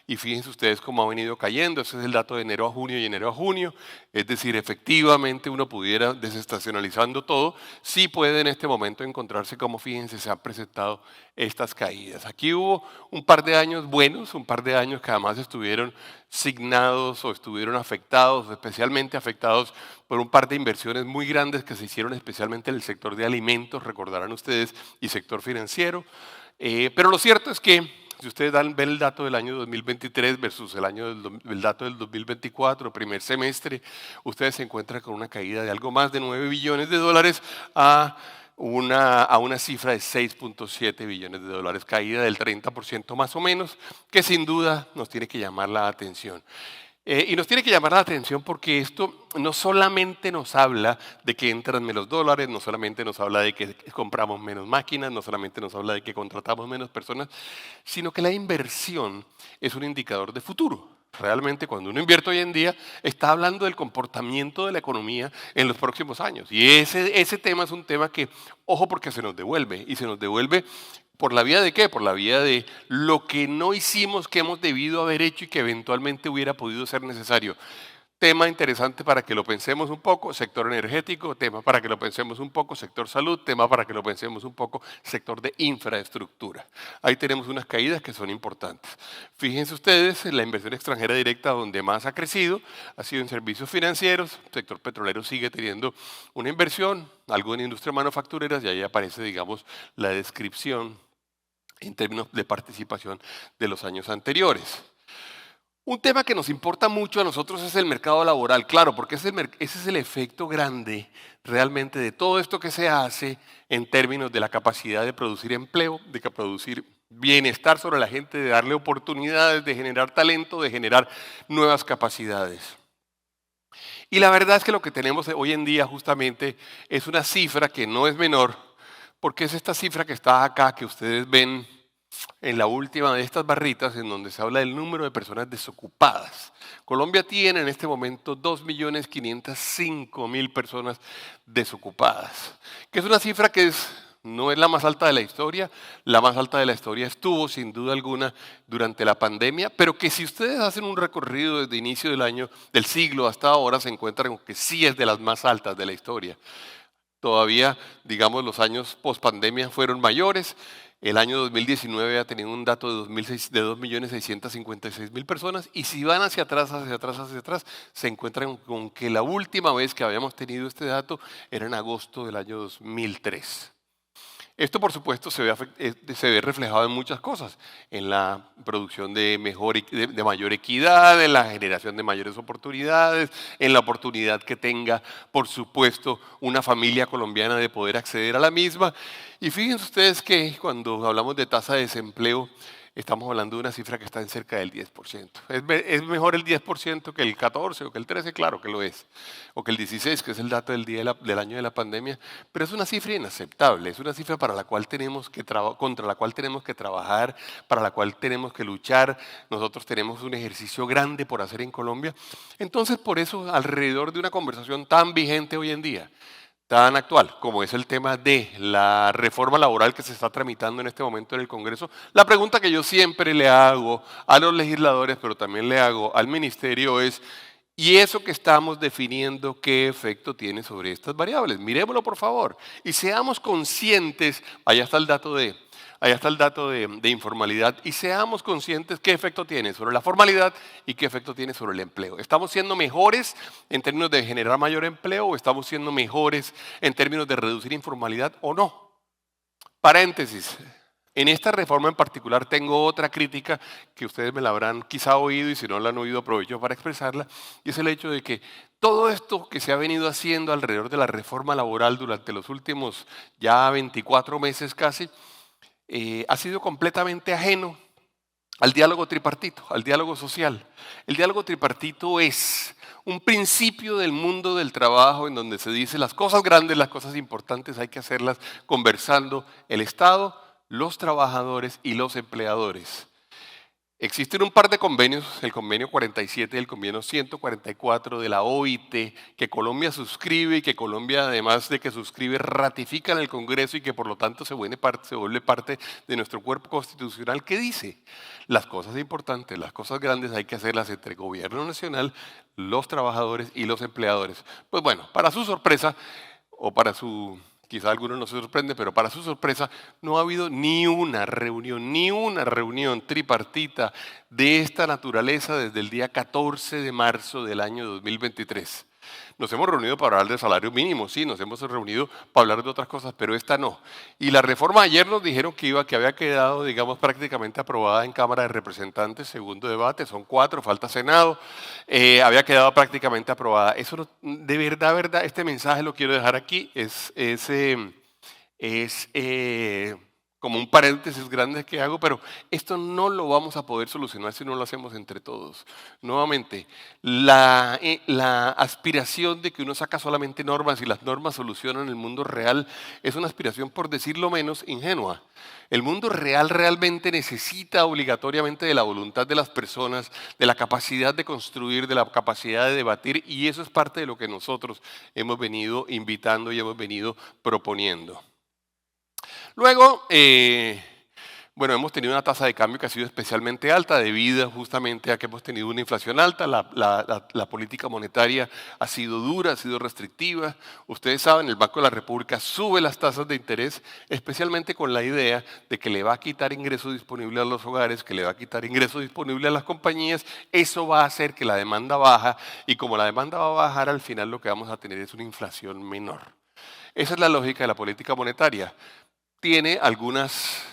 Y fíjense ustedes cómo ha venido cayendo. Ese es el dato de enero a junio y enero a junio. Es decir, efectivamente uno pudiera, desestacionalizando todo, sí puede en este momento encontrarse como, fíjense, se han presentado estas caídas. Aquí hubo un par de años buenos, un par de años que además estuvieron signados o estuvieron afectados, especialmente afectados por un par de inversiones muy grandes que se hicieron especialmente en el sector de alimentos, recordarán ustedes, y sector financiero. Pero lo cierto es que si ustedes ven el dato del año 2023 versus el dato del 2024, primer semestre, ustedes se encuentran con una caída de algo más de 9 billones de dólares a una cifra de 6.7 billones de dólares, caída del 30% más o menos, que sin duda nos tiene que llamar la atención. Y nos tiene que llamar la atención porque esto no solamente nos habla de que entran menos dólares, no solamente nos habla de que compramos menos máquinas, no solamente nos habla de que contratamos menos personas, sino que la inversión es un indicador de futuro. Realmente cuando uno invierte hoy en día está hablando del comportamiento de la economía en los próximos años. Y ese tema es un tema que, ojo, porque se nos devuelve. Y se nos devuelve ¿por la vía de qué? Por la vía de lo que no hicimos, que hemos debido haber hecho y que eventualmente hubiera podido ser necesario. Tema interesante para que lo pensemos un poco, sector energético, tema para que lo pensemos un poco, sector salud, tema para que lo pensemos un poco, sector de infraestructura. Ahí tenemos unas caídas que son importantes. Fíjense ustedes, la inversión extranjera directa donde más ha crecido ha sido en servicios financieros, el sector petrolero sigue teniendo una inversión, algo en industria manufacturera, y ahí aparece, digamos, la descripción en términos de participación de los años anteriores. Un tema que nos importa mucho a nosotros es el mercado laboral, claro, porque ese es el efecto grande realmente de todo esto que se hace en términos de la capacidad de producir empleo, de producir bienestar sobre la gente, de darle oportunidades, de generar talento, de generar nuevas capacidades. Y la verdad es que lo que tenemos hoy en día justamente es una cifra que no es menor, porque es esta cifra que está acá, que ustedes ven en la última de estas barritas, en donde se habla del número de personas desocupadas. Colombia tiene en este momento 2.505.000 personas desocupadas, que es una cifra que no es la más alta de la historia. La más alta de la historia estuvo sin duda alguna durante la pandemia, pero que si ustedes hacen un recorrido desde inicio del siglo hasta ahora, se encuentran con que sí es de las más altas de la historia. Todavía, digamos, los años post pandemia fueron mayores. El año 2019 ha tenido un dato de 2.656.000 personas, y si van hacia atrás, se encuentran con que la última vez que habíamos tenido este dato era en agosto del año 2003. Esto, por supuesto, se ve reflejado en muchas cosas, en la producción de mayor equidad, en la generación de mayores oportunidades, en la oportunidad que tenga, por supuesto, una familia colombiana de poder acceder a la misma. Y fíjense ustedes que cuando hablamos de tasa de desempleo, estamos hablando de una cifra que está en cerca del 10%. ¿Es mejor el 10% que el 14% o que el 13%? Claro que lo es. O que el 16%, que es el dato del año de la pandemia. Pero es una cifra inaceptable. Es una cifra para la cual contra la cual tenemos que trabajar, para la cual tenemos que luchar. Nosotros tenemos un ejercicio grande por hacer en Colombia. Entonces, por eso, alrededor de una conversación tan vigente hoy en día, tan actual como es el tema de la reforma laboral que se está tramitando en este momento en el Congreso, la pregunta que yo siempre le hago a los legisladores, pero también le hago al ministerio es: ¿y eso que estamos definiendo qué efecto tiene sobre estas variables? Miremoslo, por favor, y seamos conscientes. Allá está el dato de informalidad, y seamos conscientes qué efecto tiene sobre la formalidad y qué efecto tiene sobre el empleo. ¿Estamos siendo mejores en términos de generar mayor empleo, o estamos siendo mejores en términos de reducir informalidad o no? Paréntesis. En esta reforma en particular tengo otra crítica que ustedes me la habrán quizá oído, y si no la han oído aprovecho para expresarla, y es el hecho de que todo esto que se ha venido haciendo alrededor de la reforma laboral durante los últimos ya 24 meses casi, ha sido completamente ajeno al diálogo tripartito, al diálogo social. El diálogo tripartito es un principio del mundo del trabajo en donde se dice las cosas grandes, las cosas importantes hay que hacerlas conversando el Estado, los trabajadores y los empleadores. Existen un par de convenios, el convenio 47 y el convenio 144 de la OIT, que Colombia suscribe, y que Colombia, además de que suscribe, ratifica en el Congreso, y que por lo tanto se vuelve parte de nuestro cuerpo constitucional, que dice: las cosas importantes, las cosas grandes hay que hacerlas entre el gobierno nacional, los trabajadores y los empleadores. Pues bueno, para su sorpresa, o para su... quizá a algunos no se sorprende, pero para su sorpresa no ha habido ni una reunión tripartita de esta naturaleza desde el día 14 de marzo del año 2023. Nos hemos reunido para hablar del salario mínimo, sí, nos hemos reunido para hablar de otras cosas, pero esta no. Y la reforma ayer nos dijeron que había quedado, digamos, prácticamente aprobada en Cámara de Representantes, segundo debate, son 4, falta Senado, había quedado prácticamente aprobada. Eso de verdad, este mensaje lo quiero dejar aquí, es como un paréntesis grande que hago, pero esto no lo vamos a poder solucionar si no lo hacemos entre todos. Nuevamente, la aspiración de que uno saca solamente normas y las normas solucionan el mundo real es una aspiración, por decirlo menos, ingenua. El mundo real realmente necesita obligatoriamente de la voluntad de las personas, de la capacidad de construir, de la capacidad de debatir, y eso es parte de lo que nosotros hemos venido invitando y hemos venido proponiendo. Luego, bueno, hemos tenido una tasa de cambio que ha sido especialmente alta debido justamente a que hemos tenido una inflación alta, la política monetaria ha sido dura, ha sido restrictiva. Ustedes saben, el Banco de la República sube las tasas de interés, especialmente con la idea de que le va a quitar ingreso disponible a los hogares, que le va a quitar ingreso disponible a las compañías. Eso va a hacer que la demanda baja, y como la demanda va a bajar, al final lo que vamos a tener es una inflación menor. Esa es la lógica de la política monetaria. Tiene algunas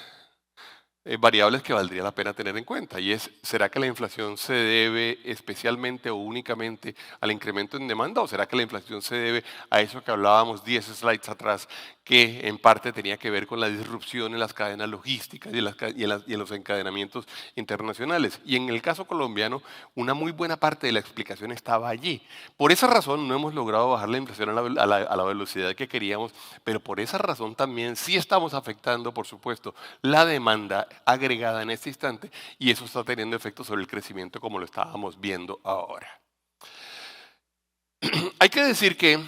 variables que valdría la pena tener en cuenta, y es, ¿será que la inflación se debe especialmente o únicamente al incremento en demanda, o será que la inflación se debe a eso que hablábamos 10 slides atrás, que en parte tenía que ver con la disrupción en las cadenas logísticas y en los encadenamientos internacionales? Y en el caso colombiano, una muy buena parte de la explicación estaba allí. Por esa razón no hemos logrado bajar la inflación a la velocidad que queríamos, pero por esa razón también sí estamos afectando, por supuesto, la demanda agregada en este instante, y eso está teniendo efectos sobre el crecimiento como lo estábamos viendo ahora. Hay que decir que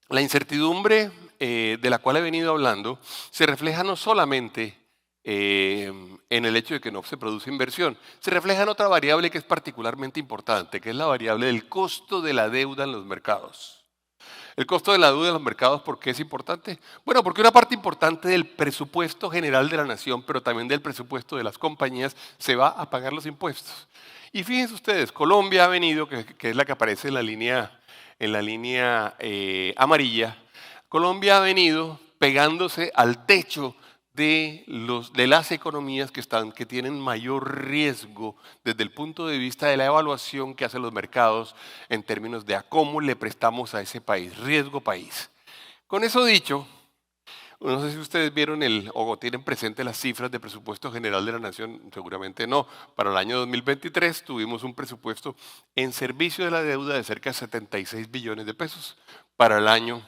la incertidumbre de la cual he venido hablando se refleja no solamente en el hecho de que no se produce inversión, se refleja en otra variable que es particularmente importante, que es la variable del costo de la deuda en los mercados. El costo de la deuda en los mercados, ¿por qué es importante? Bueno, porque una parte importante del presupuesto general de la nación, pero también del presupuesto de las compañías, se va a pagar los impuestos. Y fíjense ustedes, Colombia ha venido, que es la que aparece en la línea amarilla, Colombia ha venido pegándose al techo de las economías que tienen mayor riesgo desde el punto de vista de la evaluación que hacen los mercados en términos de a cómo le prestamos a ese país, riesgo país. Con eso dicho, no sé si ustedes vieron o tienen presente las cifras de presupuesto general de la nación, seguramente no. Para el año 2023 tuvimos un presupuesto en servicio de la deuda de cerca de 76 billones de pesos. Para el año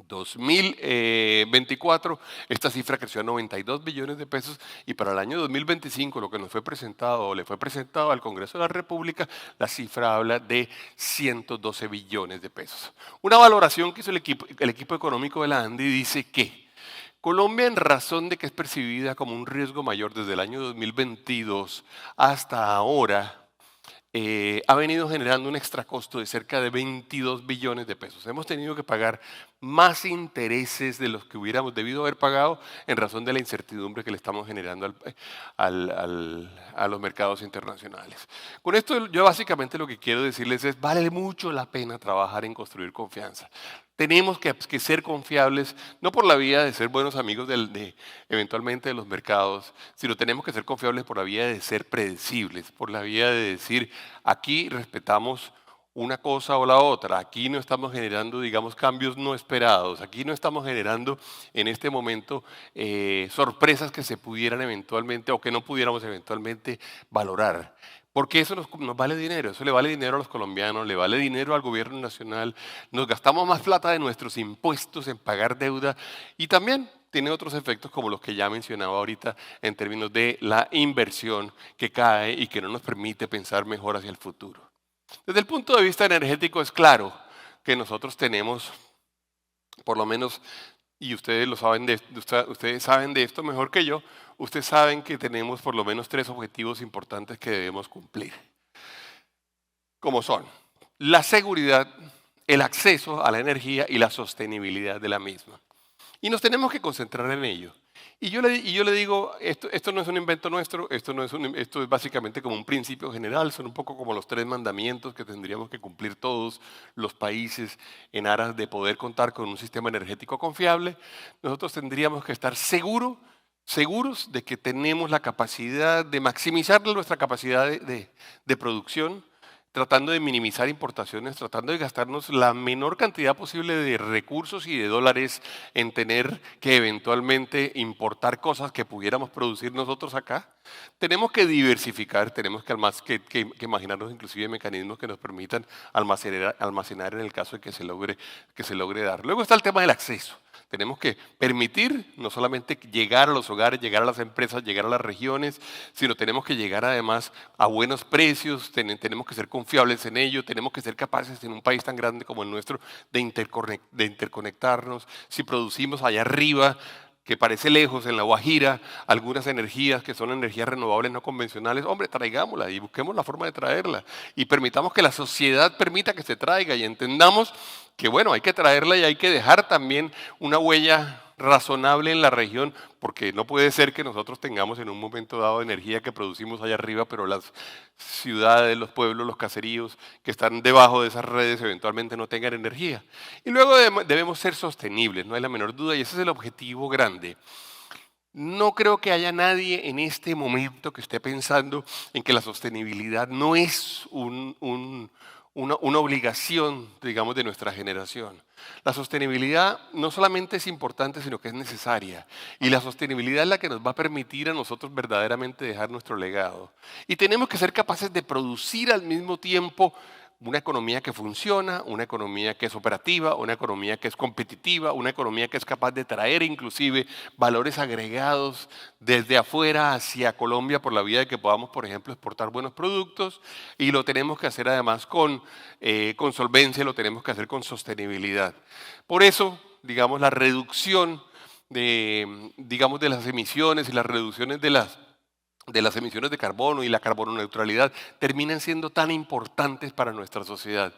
2024, esta cifra creció a 92 billones de pesos, y para el año 2025, lo que nos fue presentado o le fue presentado al Congreso de la República, la cifra habla de 112 billones de pesos. Una valoración que hizo el equipo económico de la ANDI dice que Colombia, en razón de que es percibida como un riesgo mayor desde el año 2022 hasta ahora, ha venido generando un extracosto de cerca de 22 billones de pesos. Hemos tenido que pagar más intereses de los que hubiéramos debido haber pagado en razón de la incertidumbre que le estamos generando a los mercados internacionales. Con esto yo básicamente lo que quiero decirles es, vale mucho la pena trabajar en construir confianza. Tenemos que ser confiables, no por la vía de ser buenos amigos eventualmente de los mercados, sino tenemos que ser confiables por la vía de ser predecibles, por la vía de decir, aquí respetamos una cosa o la otra, aquí no estamos generando, digamos, cambios no esperados, aquí no estamos generando en este momento sorpresas que se pudieran eventualmente o que no pudiéramos eventualmente valorar. Porque eso nos vale dinero, eso le vale dinero a los colombianos, le vale dinero al gobierno nacional, nos gastamos más plata de nuestros impuestos en pagar deuda, y también tiene otros efectos como los que ya mencionaba ahorita en términos de la inversión que cae y que no nos permite pensar mejor hacia el futuro. Desde el punto de vista energético es claro que nosotros tenemos, por lo menos, y ustedes lo saben ustedes saben de esto mejor que yo, ustedes saben que tenemos por lo menos 3 objetivos importantes que debemos cumplir. Como son la seguridad, el acceso a la energía y la sostenibilidad de la misma. Y nos tenemos que concentrar en ello. Y yo le digo, esto no es un invento nuestro, esto es básicamente como un principio general, son un poco como los 3 mandamientos que tendríamos que cumplir todos los países en aras de poder contar con un sistema energético confiable. Nosotros tendríamos que estar seguros de que tenemos la capacidad de maximizar nuestra capacidad de producción, tratando de minimizar importaciones, tratando de gastarnos la menor cantidad posible de recursos y de dólares en tener que eventualmente importar cosas que pudiéramos producir nosotros acá. Tenemos que diversificar, tenemos que imaginarnos inclusive mecanismos que nos permitan almacenar en el caso de que se logre dar. Luego está el tema del acceso. Tenemos que permitir no solamente llegar a los hogares, llegar a las empresas, llegar a las regiones, sino tenemos que llegar además a buenos precios, tenemos que ser confiables en ello, tenemos que ser capaces en un país tan grande como el nuestro de interconectarnos. Si producimos allá arriba, que parece lejos, en La Guajira, algunas energías que son energías renovables no convencionales, hombre, traigámosla y busquemos la forma de traerla y permitamos que la sociedad permita que se traiga y entendamos que bueno, hay que traerla y hay que dejar también una huella razonable en la región, porque no puede ser que nosotros tengamos en un momento dado energía que producimos allá arriba, pero las ciudades, los pueblos, los caseríos que están debajo de esas redes eventualmente no tengan energía. Y luego debemos ser sostenibles, no hay la menor duda, y ese es el objetivo grande. No creo que haya nadie en este momento que esté pensando en que la sostenibilidad no es una obligación, digamos, de nuestra generación. La sostenibilidad no solamente es importante, sino que es necesaria. Y la sostenibilidad es la que nos va a permitir a nosotros verdaderamente dejar nuestro legado. Y tenemos que ser capaces de producir al mismo tiempo una economía que funciona, una economía que es operativa, una economía que es competitiva, una economía que es capaz de traer inclusive valores agregados desde afuera hacia Colombia por la vía de que podamos, por ejemplo, exportar buenos productos y lo tenemos que hacer además con solvencia, lo tenemos que hacer con sostenibilidad. Por eso, digamos, la reducción de las emisiones y las reducciones de las emisiones de carbono y la carbono neutralidad terminan siendo tan importantes para nuestra sociedad.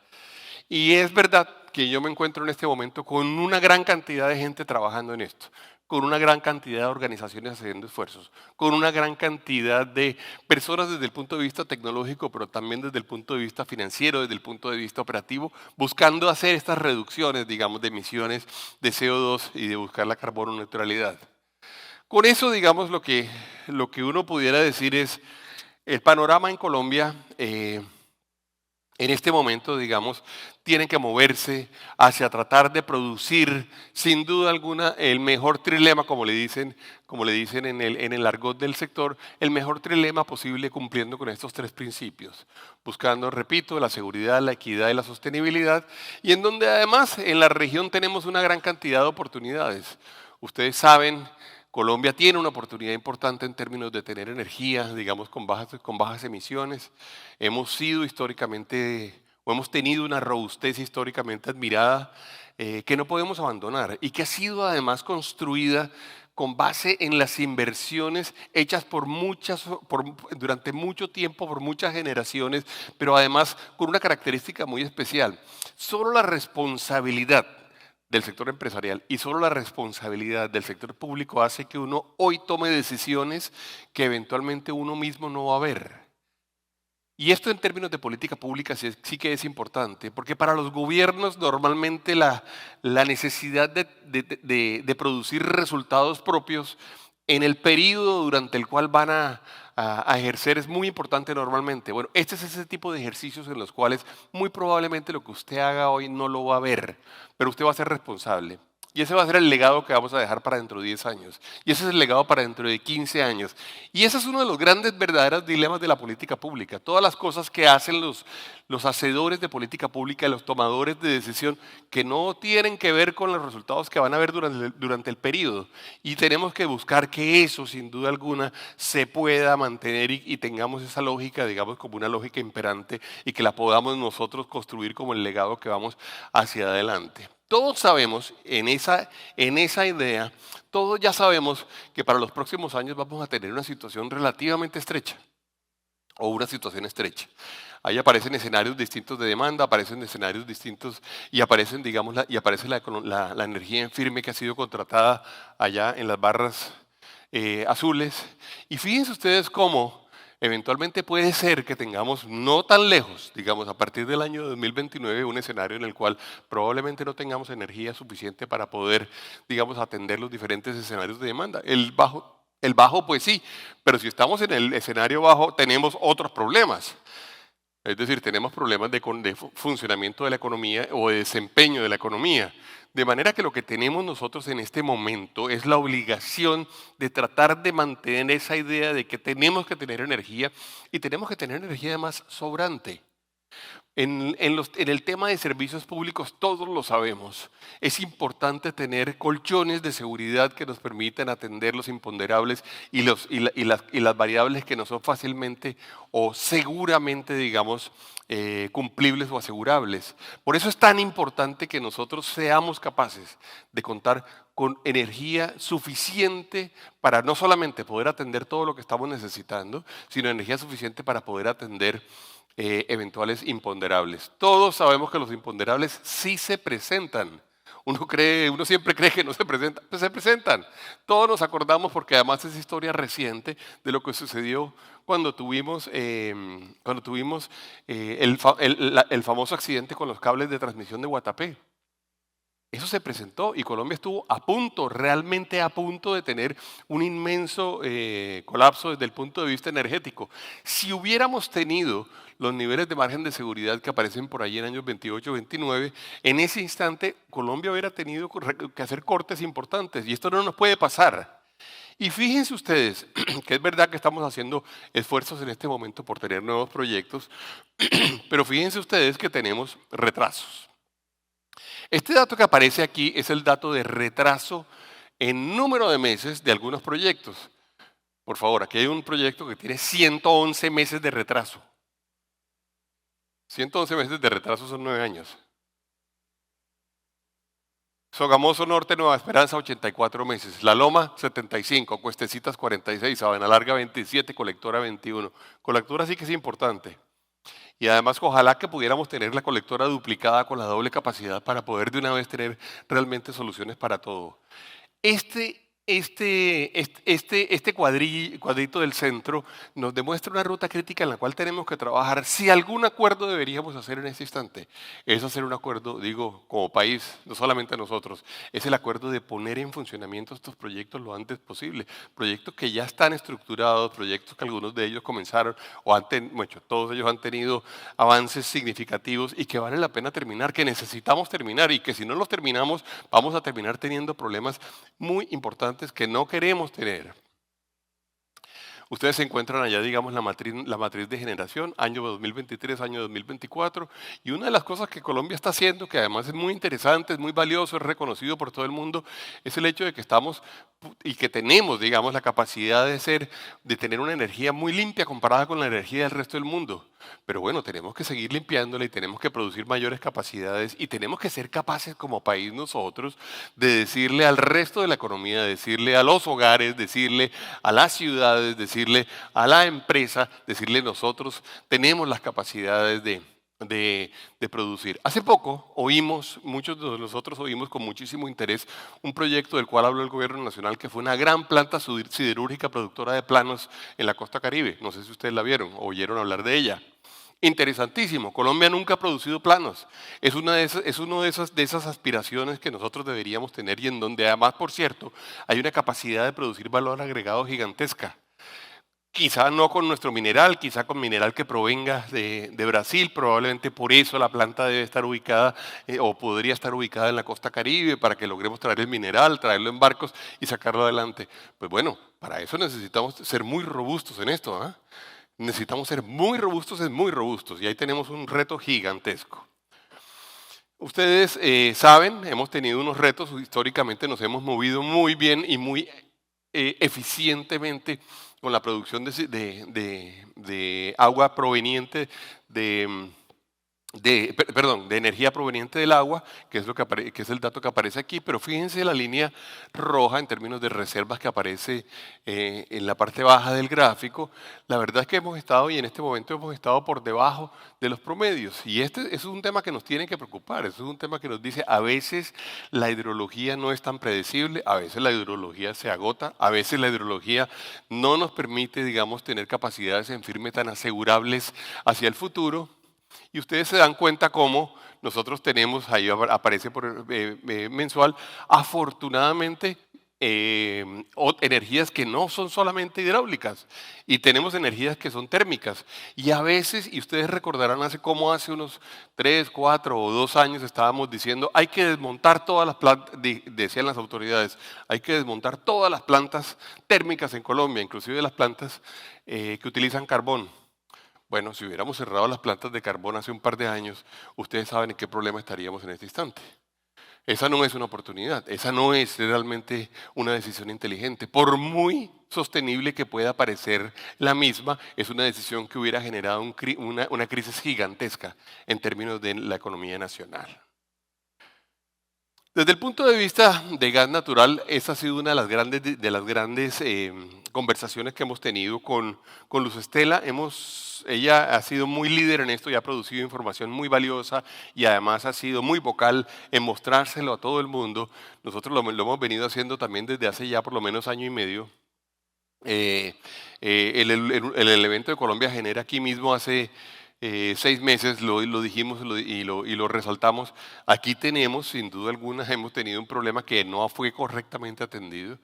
Y es verdad que yo me encuentro en este momento con una gran cantidad de gente trabajando en esto, con una gran cantidad de organizaciones haciendo esfuerzos, con una gran cantidad de personas desde el punto de vista tecnológico, pero también desde el punto de vista financiero, desde el punto de vista operativo, buscando hacer estas reducciones, digamos, de emisiones de CO2 y de buscar la carbono neutralidad. Con eso, digamos, lo que uno pudiera decir es, el panorama en Colombia en este momento, digamos, tiene que moverse hacia tratar de producir, sin duda alguna, el mejor trilema, como le dicen en el argot del sector, el mejor trilema posible cumpliendo con estos 3 principios, buscando, repito, la seguridad, la equidad y la sostenibilidad, y en donde además en la región tenemos una gran cantidad de oportunidades. Ustedes saben, Colombia tiene una oportunidad importante en términos de tener energía, digamos, con bajas emisiones. Hemos sido históricamente, o hemos tenido una robustez históricamente admirada que no podemos abandonar y que ha sido además construida con base en las inversiones hechas durante mucho tiempo, por muchas generaciones, pero además con una característica muy especial. Solo la responsabilidad del sector empresarial y solo la responsabilidad del sector público hace que uno hoy tome decisiones que eventualmente uno mismo no va a ver. Y esto en términos de política pública sí que es importante, porque para los gobiernos normalmente la necesidad de producir resultados propios en el periodo durante el cual van a ejercer es muy importante normalmente. Bueno, este es ese tipo de ejercicios en los cuales muy probablemente lo que usted haga hoy no lo va a ver, pero usted va a ser responsable. Y ese va a ser el legado que vamos a dejar para dentro de 10 años. Y ese es el legado para dentro de 15 años. Y ese es uno de los grandes, verdaderos dilemas de la política pública. Todas las cosas que hacen los hacedores de política pública, los tomadores de decisión, que no tienen que ver con los resultados que van a ver durante el periodo. Y tenemos que buscar que eso, sin duda alguna, se pueda mantener y tengamos esa lógica, digamos, como una lógica imperante y que la podamos nosotros construir como el legado que vamos hacia adelante. Todos sabemos en esa idea, todos ya sabemos que para los próximos años vamos a tener una situación relativamente estrecha o una situación estrecha. Ahí aparecen escenarios distintos de demanda, aparecen escenarios distintos y aparecen, digamos, y aparece la energía en firme que ha sido contratada allá en las barras azules. Y fíjense ustedes cómo eventualmente puede ser que tengamos no tan lejos, digamos, a partir del año 2029, un escenario en el cual probablemente no tengamos energía suficiente para poder, digamos, atender los diferentes escenarios de demanda. El bajo, pues sí, pero si estamos en el escenario bajo, tenemos otros problemas. Es decir, tenemos problemas de funcionamiento de la economía o de desempeño de la economía. De manera que lo que tenemos nosotros en este momento es la obligación de tratar de mantener esa idea de que tenemos que tener energía y tenemos que tener energía además sobrante. En el tema de servicios públicos todos lo sabemos. Es importante tener colchones de seguridad que nos permitan atender los imponderables y las variables que no son fácilmente o seguramente, digamos, cumplibles o asegurables. Por eso es tan importante que nosotros seamos capaces de contar con energía suficiente para no solamente poder atender todo lo que estamos necesitando, sino energía suficiente para poder atender eventuales imponderables. Todos sabemos que los imponderables sí se presentan. Uno siempre cree que no se presentan, pues se presentan. Todos nos acordamos porque además es historia reciente de lo que sucedió cuando tuvimos el famoso accidente con los cables de transmisión de Guatapé. Eso se presentó y Colombia estuvo a punto, realmente a punto de tener un inmenso colapso desde el punto de vista energético. Si hubiéramos tenido los niveles de margen de seguridad que aparecen por ahí en años 28, 29, en ese instante Colombia hubiera tenido que hacer cortes importantes y esto no nos puede pasar. Y fíjense ustedes que es verdad que estamos haciendo esfuerzos en este momento por tener nuevos proyectos, pero fíjense ustedes que tenemos retrasos. Este dato que aparece aquí es el dato de retraso en número de meses de algunos proyectos. Por favor, aquí hay un proyecto que tiene 111 meses de retraso. 111 meses de retraso son 9 años. Sogamoso Norte, Nueva Esperanza, 84 meses. La Loma, 75. Cuestecitas, 46. Sabana Larga, 27. Colectora, 21. Colectora sí que es importante. Y además, ojalá que pudiéramos tener la colectora duplicada con la doble capacidad para poder de una vez tener realmente soluciones para todo. Este cuadrito del centro nos demuestra una ruta crítica en la cual tenemos que trabajar. Si algún acuerdo deberíamos hacer en este instante, es hacer un acuerdo, digo, como país, no solamente nosotros, es el acuerdo de poner en funcionamiento estos proyectos lo antes posible. Proyectos que ya están estructurados, proyectos que algunos de ellos comenzaron, bueno, todos ellos han tenido avances significativos y que vale la pena terminar, que necesitamos terminar y que si no los terminamos vamos a terminar teniendo problemas muy importantes que no queremos tener. Ustedes se encuentran allá, digamos, la matriz de generación, año 2023, año 2024, y una de las cosas que Colombia está haciendo, que además es muy interesante, es muy valioso, es reconocido por todo el mundo, es el hecho de que estamos y que tenemos, digamos, la capacidad de tener una energía muy limpia comparada con la energía del resto del mundo. Pero bueno, tenemos que seguir limpiándola y tenemos que producir mayores capacidades y tenemos que ser capaces como país nosotros de decirle al resto de la economía, decirle a los hogares, decirle a las ciudades, decirle a la empresa, decirle nosotros tenemos las capacidades de producir. Hace poco oímos, muchos de nosotros oímos con muchísimo interés un proyecto del cual habló el gobierno nacional que fue una gran planta siderúrgica productora de planos en la costa Caribe. No sé si ustedes la vieron o oyeron hablar de ella. Interesantísimo. Colombia nunca ha producido planos. Es una de esas aspiraciones que nosotros deberíamos tener y en donde además, por cierto, hay una capacidad de producir valor agregado gigantesca. Quizá no con nuestro mineral, quizá con mineral que provenga de Brasil, probablemente por eso la planta debe estar ubicada o podría estar ubicada en la costa Caribe para que logremos traer el mineral, traerlo en barcos y sacarlo adelante. Pues bueno, para eso necesitamos ser muy robustos en esto, ¿ah? Necesitamos ser muy robustos y ahí tenemos un reto gigantesco. Ustedes saben, hemos tenido unos retos, históricamente nos hemos movido muy bien y muy eficientemente con la producción de agua proveniente perdón, de energía proveniente del agua, que es, que es el dato que aparece aquí, pero fíjense la línea roja en términos de reservas que aparece en la parte baja del gráfico. La verdad es que hemos estado y en este momento hemos estado por debajo de los promedios y este es un tema que nos tiene que preocupar, es un tema que nos dice a veces la hidrología no es tan predecible, a veces la hidrología se agota, a veces la hidrología no nos permite, digamos, tener capacidades en firme tan asegurables hacia el futuro. Y ustedes se dan cuenta cómo nosotros tenemos, ahí aparece por mensual, afortunadamente energías que no son solamente hidráulicas y tenemos energías que son térmicas. Y a veces, y ustedes recordarán hace unos 3, 4 o 2 años estábamos diciendo, hay que desmontar todas las plantas, decían las autoridades, hay que desmontar todas las plantas térmicas en Colombia, inclusive las plantas que utilizan carbón. Bueno, si hubiéramos cerrado las plantas de carbón hace un par de años, ustedes saben en qué problema estaríamos en este instante. Esa no es una oportunidad, esa no es realmente una decisión inteligente. Por muy sostenible que pueda parecer la misma, es una decisión que hubiera generado una crisis gigantesca en términos de la economía nacional. Desde el punto de vista de gas natural, esa ha sido una de las grandes conversaciones que hemos tenido con Luz Estela. Ella ha sido muy líder en esto y ha producido información muy valiosa y además ha sido muy vocal en mostrárselo a todo el mundo. Nosotros lo hemos venido haciendo también desde hace ya por lo menos año y medio. Eh, el evento de Colombia Genera aquí mismo hace 6 meses, lo dijimos y lo resaltamos. Aquí tenemos, sin duda alguna, hemos tenido un problema que no fue correctamente atendido,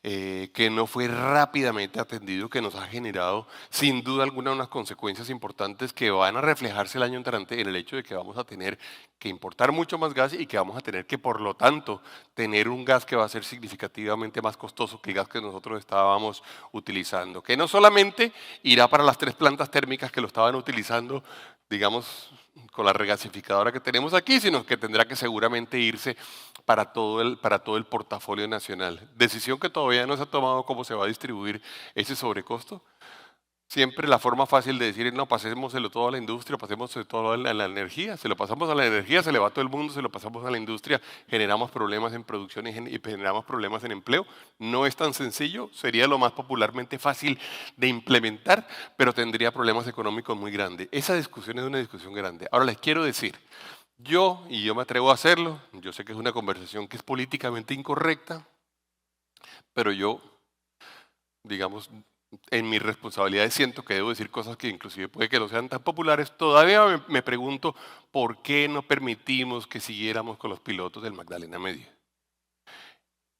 que no fue rápidamente atendido, que nos ha generado, sin duda alguna, unas consecuencias importantes que van a reflejarse el año entrante en el hecho de que vamos a tener que importar mucho más gas y que vamos a tener que, por lo tanto, tener un gas que va a ser significativamente más costoso que el gas que nosotros estábamos utilizando, que no solamente irá para las 3 plantas térmicas que lo estaban utilizando, digamos, con la regasificadora que tenemos aquí, sino que tendrá que seguramente irse para todo el portafolio nacional. Decisión que todavía no se ha tomado cómo se va a distribuir ese sobrecosto. Siempre la forma fácil de decir, no, pasémoselo todo a la industria, pasémoselo todo a la energía. Se lo pasamos a la energía, se le va a todo el mundo, se lo pasamos a la industria, generamos problemas en producción y generamos problemas en empleo. No es tan sencillo, sería lo más popularmente fácil de implementar, pero tendría problemas económicos muy grandes. Esa discusión es una discusión grande. Ahora les quiero decir, yo me atrevo a hacerlo, yo sé que es una conversación que es políticamente incorrecta, pero yo, digamos, en mis responsabilidades siento que debo decir cosas que inclusive puede que no sean tan populares. Todavía me pregunto por qué no permitimos que siguiéramos con los pilotos del Magdalena Medio.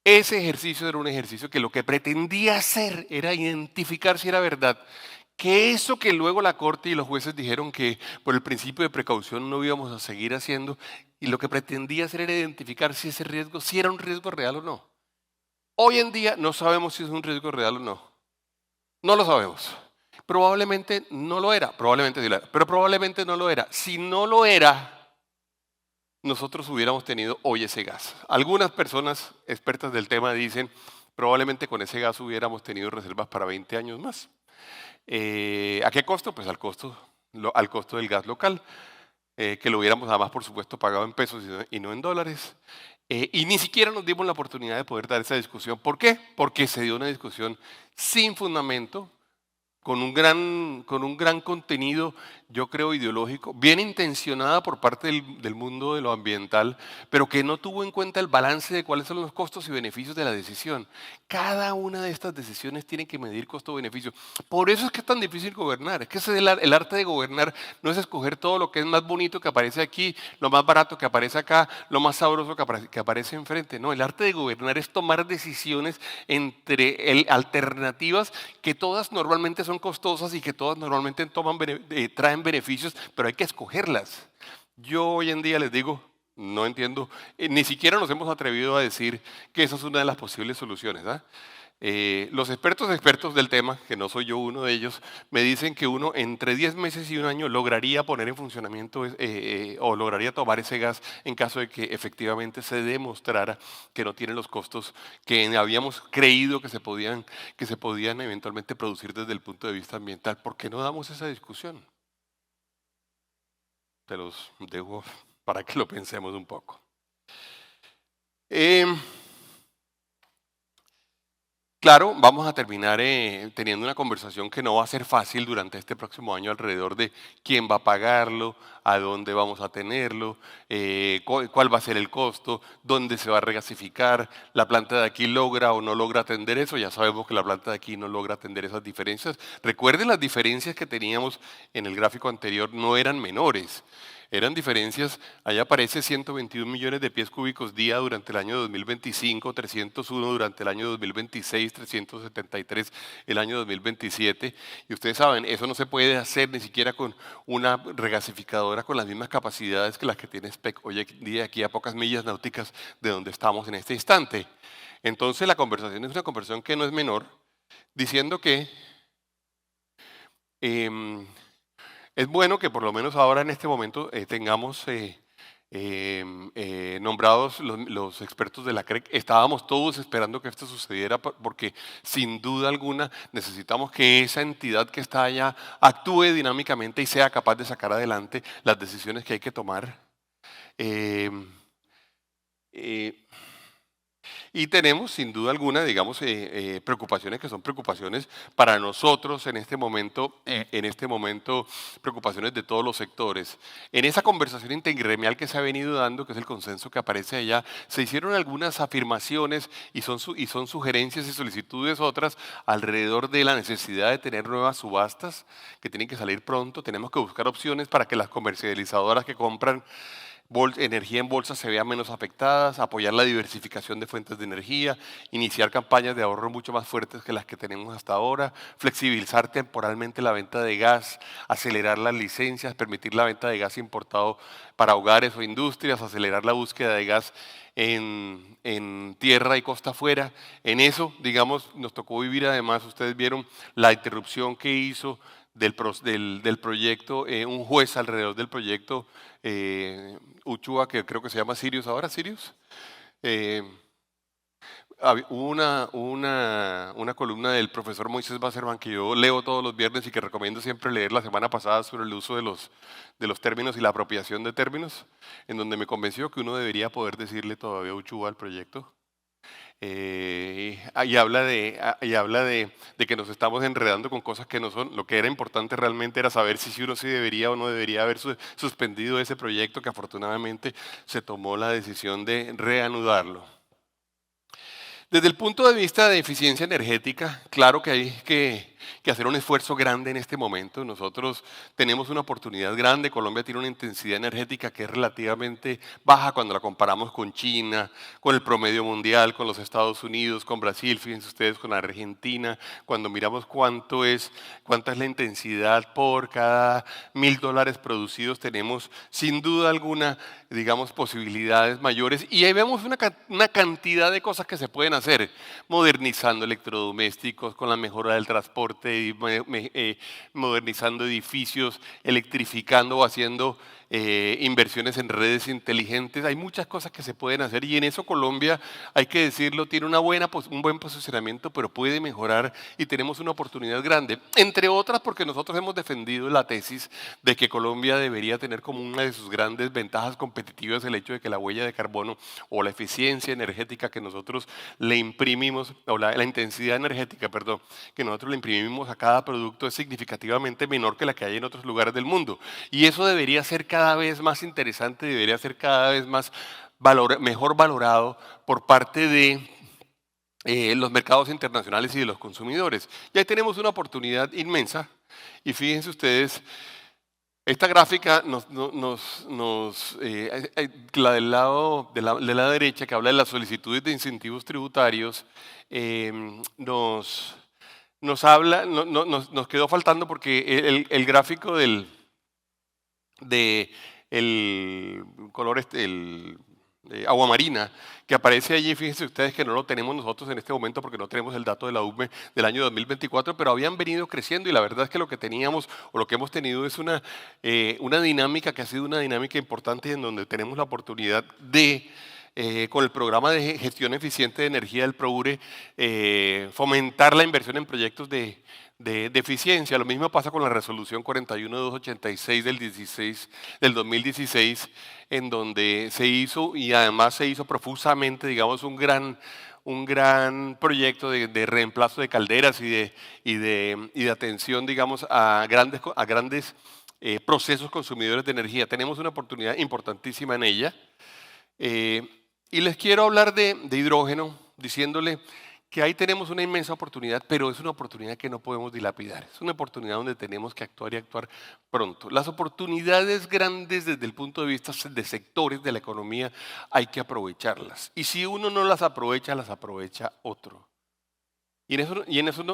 Ese ejercicio era un ejercicio que lo que pretendía hacer era identificar si era verdad que eso que luego la Corte y los jueces dijeron que por el principio de precaución no íbamos a seguir haciendo, y lo que pretendía hacer era identificar si ese riesgo, si era un riesgo real o no. Hoy en día no sabemos si es un riesgo real o no. No lo sabemos. Probablemente no lo era, probablemente sí lo era, pero probablemente no lo era. Si no lo era, nosotros hubiéramos tenido hoy ese gas. Algunas personas expertas del tema dicen, probablemente con ese gas hubiéramos tenido reservas para 20 años más. ¿A qué costo? Pues al costo del gas local, que lo hubiéramos además, por supuesto, pagado en pesos y no en dólares. Y ni siquiera nos dimos la oportunidad de poder dar esa discusión. ¿Por qué? Porque se dio una discusión sin fundamento, con un gran contenido, yo creo, ideológico, bien intencionada por parte del mundo de lo ambiental, pero que no tuvo en cuenta el balance de cuáles son los costos y beneficios de la decisión. Cada una de estas decisiones tiene que medir costo-beneficio. Por eso es que es tan difícil gobernar. Es que el arte de gobernar no es escoger todo lo que es más bonito que aparece aquí, lo más barato que aparece acá, lo más sabroso que aparece enfrente. No, el arte de gobernar es tomar decisiones entre alternativas que todas normalmente son costosas y que todas normalmente traen beneficios, pero hay que escogerlas. Yo hoy en día les digo, no entiendo, ni siquiera nos hemos atrevido a decir que esa es una de las posibles soluciones. ¿Ah? Los expertos del tema, que no soy yo uno de ellos, me dicen que uno entre 10 meses y un año lograría poner en funcionamiento o lograría tomar ese gas en caso de que efectivamente se demostrara que no tiene los costos que habíamos creído que se podían eventualmente producir desde el punto de vista ambiental. ¿Por qué no damos esa discusión? te los dejo para que lo pensemos un poco. Eh, Claro, vamos a terminar teniendo una conversación que no va a ser fácil durante este próximo año alrededor de quién va a pagarlo, a dónde vamos a tenerlo, cuál va a ser el costo, dónde se va a regasificar, la planta de aquí logra o no logra atender eso, ya sabemos que la planta de aquí no logra atender esas diferencias. Recuerden las diferencias que teníamos en el gráfico anterior, no eran menores. Eran diferencias, allá aparece 121 millones de pies cúbicos día durante el año 2025, 301 durante el año 2026, 373 el año 2027. Y ustedes saben, eso no se puede hacer ni siquiera con una regasificadora con las mismas capacidades que las que tiene SPEC hoy en día aquí a pocas millas náuticas de donde estamos en este instante. Entonces la conversación es una conversación que no es menor, diciendo que em, es bueno que por lo menos ahora en este momento tengamos nombrados los expertos de la CREC. Estábamos todos esperando que esto sucediera porque sin duda alguna necesitamos que esa entidad que está allá actúe dinámicamente y sea capaz de sacar adelante las decisiones que hay que tomar. Em, eh, y tenemos, sin duda alguna, digamos, preocupaciones que son preocupaciones para nosotros en este momento, preocupaciones de todos los sectores. En esa conversación intergremial que se ha venido dando, que es el consenso que aparece allá, se hicieron algunas afirmaciones y son sugerencias y solicitudes otras alrededor de la necesidad de tener nuevas subastas que tienen que salir pronto. Tenemos que buscar opciones para que las comercializadoras que compran energía en bolsa se vea menos afectadas, apoyar la diversificación de fuentes de energía, iniciar campañas de ahorro mucho más fuertes que las que tenemos hasta ahora, flexibilizar temporalmente la venta de gas, acelerar las licencias, permitir la venta de gas importado para hogares o industrias, acelerar la búsqueda de gas en tierra y costa afuera. En eso, digamos, nos tocó vivir además, ustedes vieron la interrupción que hizo del proyecto, un juez alrededor del proyecto Uchua, que creo que se llama Sirius ahora, Sirius. Eh, Hubo una columna del profesor Moisés Basserman que yo leo todos los viernes y que recomiendo siempre leer la semana pasada sobre el uso de los términos y la apropiación de términos, en donde me convenció que uno debería poder decirle todavía Uchua al proyecto. Y habla de que nos estamos enredando con cosas que no son. Lo que era importante realmente era saber si uno sí debería o no debería haber suspendido ese proyecto, que afortunadamente se tomó la decisión de reanudarlo. Desde el punto de vista de eficiencia energética, claro que hay que hacer un esfuerzo grande en este momento. Nosotros tenemos una oportunidad grande. Colombia tiene una intensidad energética que es relativamente baja cuando la comparamos con China, con el promedio mundial, con los Estados Unidos, con Brasil, fíjense ustedes, con Argentina. Cuando miramos cuánta es la intensidad por cada $1.000 producidos, tenemos sin duda alguna, digamos, posibilidades mayores. Y ahí vemos una cantidad de cosas que se pueden hacer, modernizando electrodomésticos, con la mejora del transporte, modernizando edificios, electrificando o haciendo inversiones en redes inteligentes. Hay muchas cosas que se pueden hacer y en eso Colombia, hay que decirlo, tiene un buen posicionamiento, pero puede mejorar y tenemos una oportunidad grande. Entre otras porque nosotros hemos defendido la tesis de que Colombia debería tener como una de sus grandes ventajas competitivas el hecho de que la huella de carbono o la eficiencia energética que nosotros le imprimimos, o la intensidad energética, perdón, que nosotros le imprimimos a cada producto es significativamente menor que la que hay en otros lugares del mundo. Y eso debería ser cada vez más interesante, debería ser cada vez más mejor valorado por parte de los mercados internacionales y de los consumidores. Y ahí tenemos una oportunidad inmensa. Y fíjense ustedes, esta gráfica la del lado de la derecha, que habla de las solicitudes de incentivos tributarios, nos quedó faltando porque el gráfico de el color agua marina que aparece allí, fíjense ustedes que no lo tenemos nosotros en este momento porque no tenemos el dato de la UME del año 2024, pero habían venido creciendo y la verdad es que lo que teníamos o lo que hemos tenido es una dinámica que ha sido una dinámica importante en donde tenemos la oportunidad de con el programa de gestión eficiente de energía del PROURE, fomentar la inversión en proyectos de eficiencia. Lo mismo pasa con la resolución 41286 del 2016, en donde se hizo, y además se hizo profusamente, digamos, un gran proyecto de reemplazo de calderas y de atención, digamos, a grandes procesos consumidores de energía. Tenemos una oportunidad importantísima en ella. Eh, y les quiero hablar de hidrógeno, diciéndole que ahí tenemos una inmensa oportunidad, pero es una oportunidad que no podemos dilapidar. Es una oportunidad donde tenemos que actuar y actuar pronto. Las oportunidades grandes desde el punto de vista de sectores de la economía hay que aprovecharlas. Y si uno no las aprovecha otro. Y en eso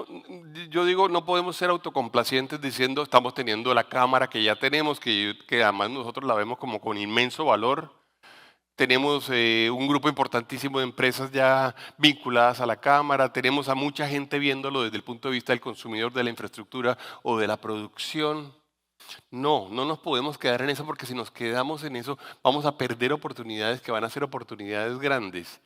yo digo, no podemos ser autocomplacientes diciendo estamos teniendo la cámara que ya tenemos, que además nosotros la vemos como con inmenso valor. Tenemos un grupo importantísimo de empresas ya vinculadas a la Cámara, tenemos a mucha gente viéndolo desde el punto de vista del consumidor, de la infraestructura o de la producción. No, no nos podemos quedar en eso porque si nos quedamos en eso vamos a perder oportunidades que van a ser oportunidades grandes.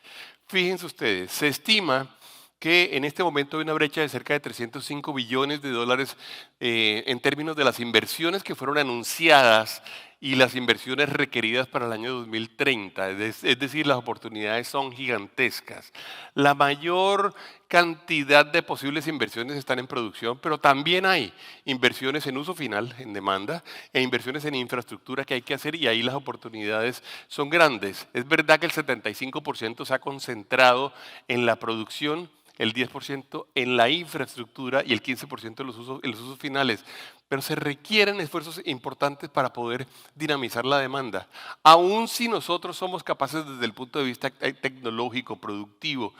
Fíjense ustedes, se estima que en este momento hay una brecha de cerca de 305 billones de dólares en términos de las inversiones que fueron anunciadas y las inversiones requeridas para el año 2030. Es decir, las oportunidades son gigantescas. La mayor cantidad de posibles inversiones están en producción, pero también hay inversiones en uso final, en demanda, e inversiones en infraestructura que hay que hacer y ahí las oportunidades son grandes. Es verdad que el 75% se ha concentrado en la producción, el 10% en la infraestructura y el 15% en los usos finales. Pero se requieren esfuerzos importantes para poder dinamizar la demanda. Aun si nosotros somos capaces desde el punto de vista tecnológico, productivo,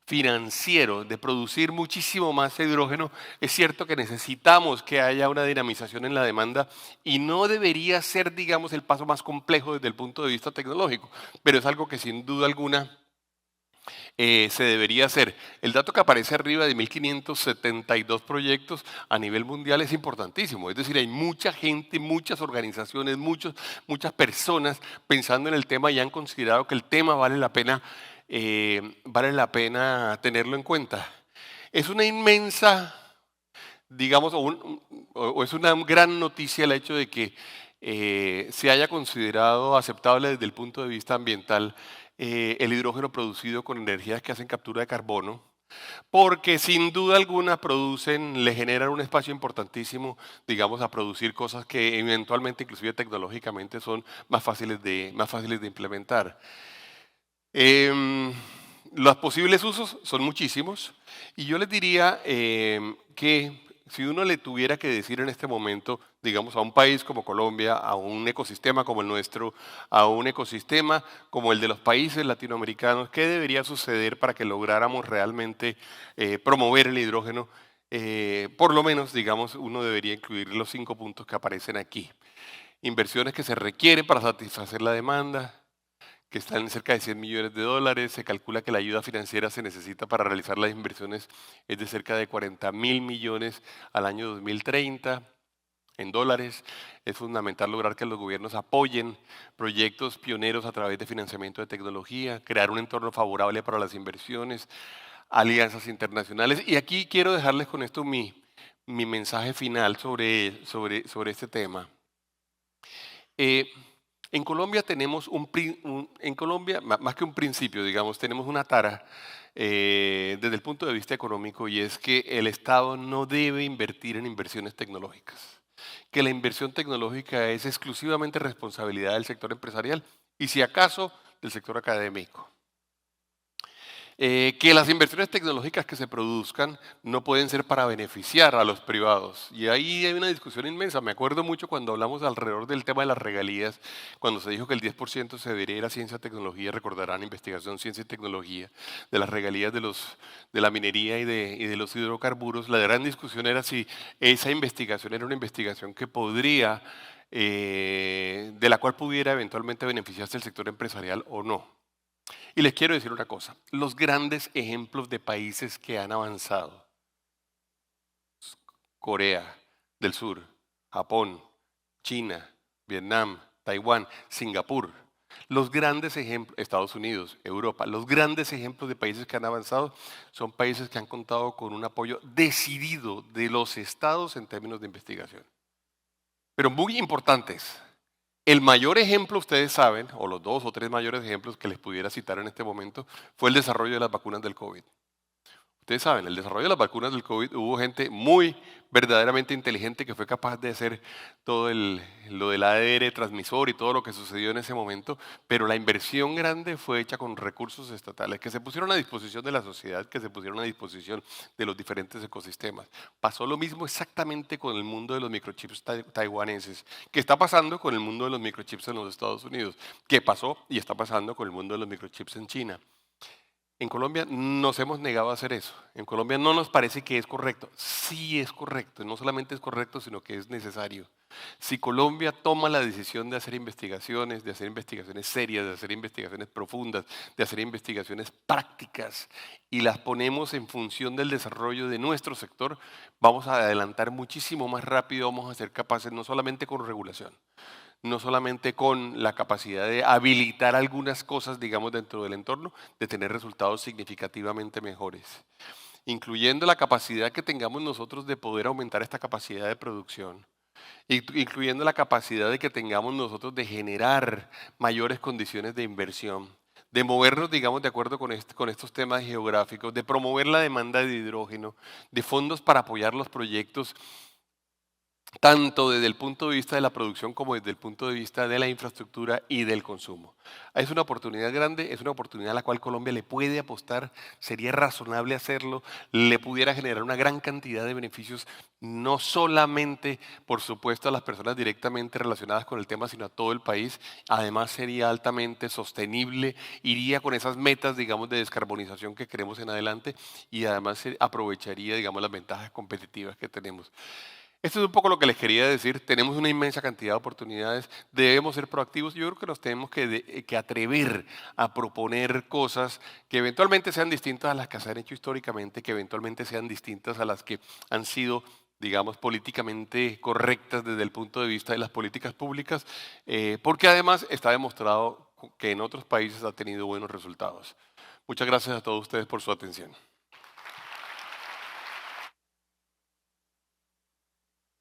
financiero, de producir muchísimo más hidrógeno, es cierto que necesitamos que haya una dinamización en la demanda y no debería ser, digamos, el paso más complejo desde el punto de vista tecnológico, pero es algo que sin duda alguna se debería hacer. El dato que aparece arriba de 1.572 proyectos a nivel mundial es importantísimo. Es decir, hay mucha gente, muchas organizaciones, muchas personas pensando en el tema y han considerado que el tema vale la pena tenerlo en cuenta. Es una inmensa, digamos, o es una gran noticia el hecho de que se haya considerado aceptable desde el punto de vista ambiental el hidrógeno producido con energías que hacen captura de carbono, porque sin duda alguna le generan un espacio importantísimo, digamos, a producir cosas que eventualmente, inclusive tecnológicamente, son más fáciles de implementar. Em, los posibles usos son muchísimos y yo les diría que si uno le tuviera que decir en este momento, digamos, a un país como Colombia, a un ecosistema como el nuestro, a un ecosistema como el de los países latinoamericanos, ¿qué debería suceder para que lográramos realmente promover el hidrógeno? Por lo menos, digamos, uno debería incluir los 5 puntos que aparecen aquí. Inversiones que se requieren para satisfacer la demanda, que están en cerca de 100 millones de dólares. Se calcula que la ayuda financiera se necesita para realizar las inversiones es de cerca de 40.000 millones al año 2030 en dólares. Es fundamental lograr que los gobiernos apoyen proyectos pioneros a través de financiamiento de tecnología, crear un entorno favorable para las inversiones, alianzas internacionales. Y aquí quiero dejarles con esto mi mensaje final sobre este tema. Eh, en Colombia tenemos en Colombia, más que un principio, digamos, tenemos una tara desde el punto de vista económico y es que el Estado no debe invertir en inversiones tecnológicas, que la inversión tecnológica es exclusivamente responsabilidad del sector empresarial y si acaso del sector académico. Que las inversiones tecnológicas que se produzcan no pueden ser para beneficiar a los privados. Y ahí hay una discusión inmensa. Me acuerdo mucho cuando hablamos alrededor del tema de las regalías, cuando se dijo que el 10% se debería ir a ciencia, tecnología, recordarán investigación, ciencia y tecnología, de las regalías de la minería y de los hidrocarburos. La gran discusión era si esa investigación era una investigación que de la cual pudiera eventualmente beneficiarse el sector empresarial o no. Y les quiero decir una cosa, los grandes ejemplos de países que han avanzado, Corea del Sur, Japón, China, Vietnam, Taiwán, Singapur, Los grandes ejemplos, Estados Unidos, Europa, los grandes ejemplos de países que han avanzado son países que han contado con un apoyo decidido de los estados en términos de investigación. Pero muy importantes. El mayor ejemplo, ustedes saben, o los dos o tres mayores ejemplos que les pudiera citar en este momento, fue el desarrollo de las vacunas del COVID. Ustedes saben, el desarrollo de las vacunas del COVID hubo gente muy verdaderamente inteligente que fue capaz de hacer todo lo del ADR transmisor y todo lo que sucedió en ese momento, pero la inversión grande fue hecha con recursos estatales que se pusieron a disposición de la sociedad, que se pusieron a disposición de los diferentes ecosistemas. Pasó lo mismo exactamente con el mundo de los microchips taiwaneses, que está pasando con el mundo de los microchips en los Estados Unidos, que pasó y está pasando con el mundo de los microchips en China. En Colombia nos hemos negado a hacer eso. En Colombia no nos parece que es correcto. Sí es correcto. No solamente es correcto, sino que es necesario. Si Colombia toma la decisión de hacer investigaciones serias, de hacer investigaciones profundas, de hacer investigaciones prácticas y las ponemos en función del desarrollo de nuestro sector, vamos a adelantar muchísimo más rápido, vamos a ser capaces no solamente con regulación, no solamente con la capacidad de habilitar algunas cosas, digamos, dentro del entorno, de tener resultados significativamente mejores, incluyendo la capacidad que tengamos nosotros de poder aumentar esta capacidad de producción, incluyendo la capacidad de que tengamos nosotros de generar mayores condiciones de inversión, de movernos, digamos, de acuerdo con estos temas geográficos, de promover la demanda de hidrógeno, de fondos para apoyar los proyectos tanto desde el punto de vista de la producción como desde el punto de vista de la infraestructura y del consumo. Es una oportunidad grande, es una oportunidad a la cual Colombia le puede apostar, sería razonable hacerlo, le pudiera generar una gran cantidad de beneficios, no solamente, por supuesto, a las personas directamente relacionadas con el tema, sino a todo el país. Además, sería altamente sostenible, iría con esas metas, digamos, de descarbonización que queremos en adelante y además se aprovecharía, digamos, las ventajas competitivas que tenemos. Esto es un poco lo que les quería decir. Tenemos una inmensa cantidad de oportunidades, debemos ser proactivos. Yo creo que nos tenemos que atrever a proponer cosas que eventualmente sean distintas a las que se han hecho históricamente, que eventualmente sean distintas a las que han sido, digamos, políticamente correctas desde el punto de vista de las políticas públicas, porque además está demostrado que en otros países ha tenido buenos resultados. Muchas gracias a todos ustedes por su atención.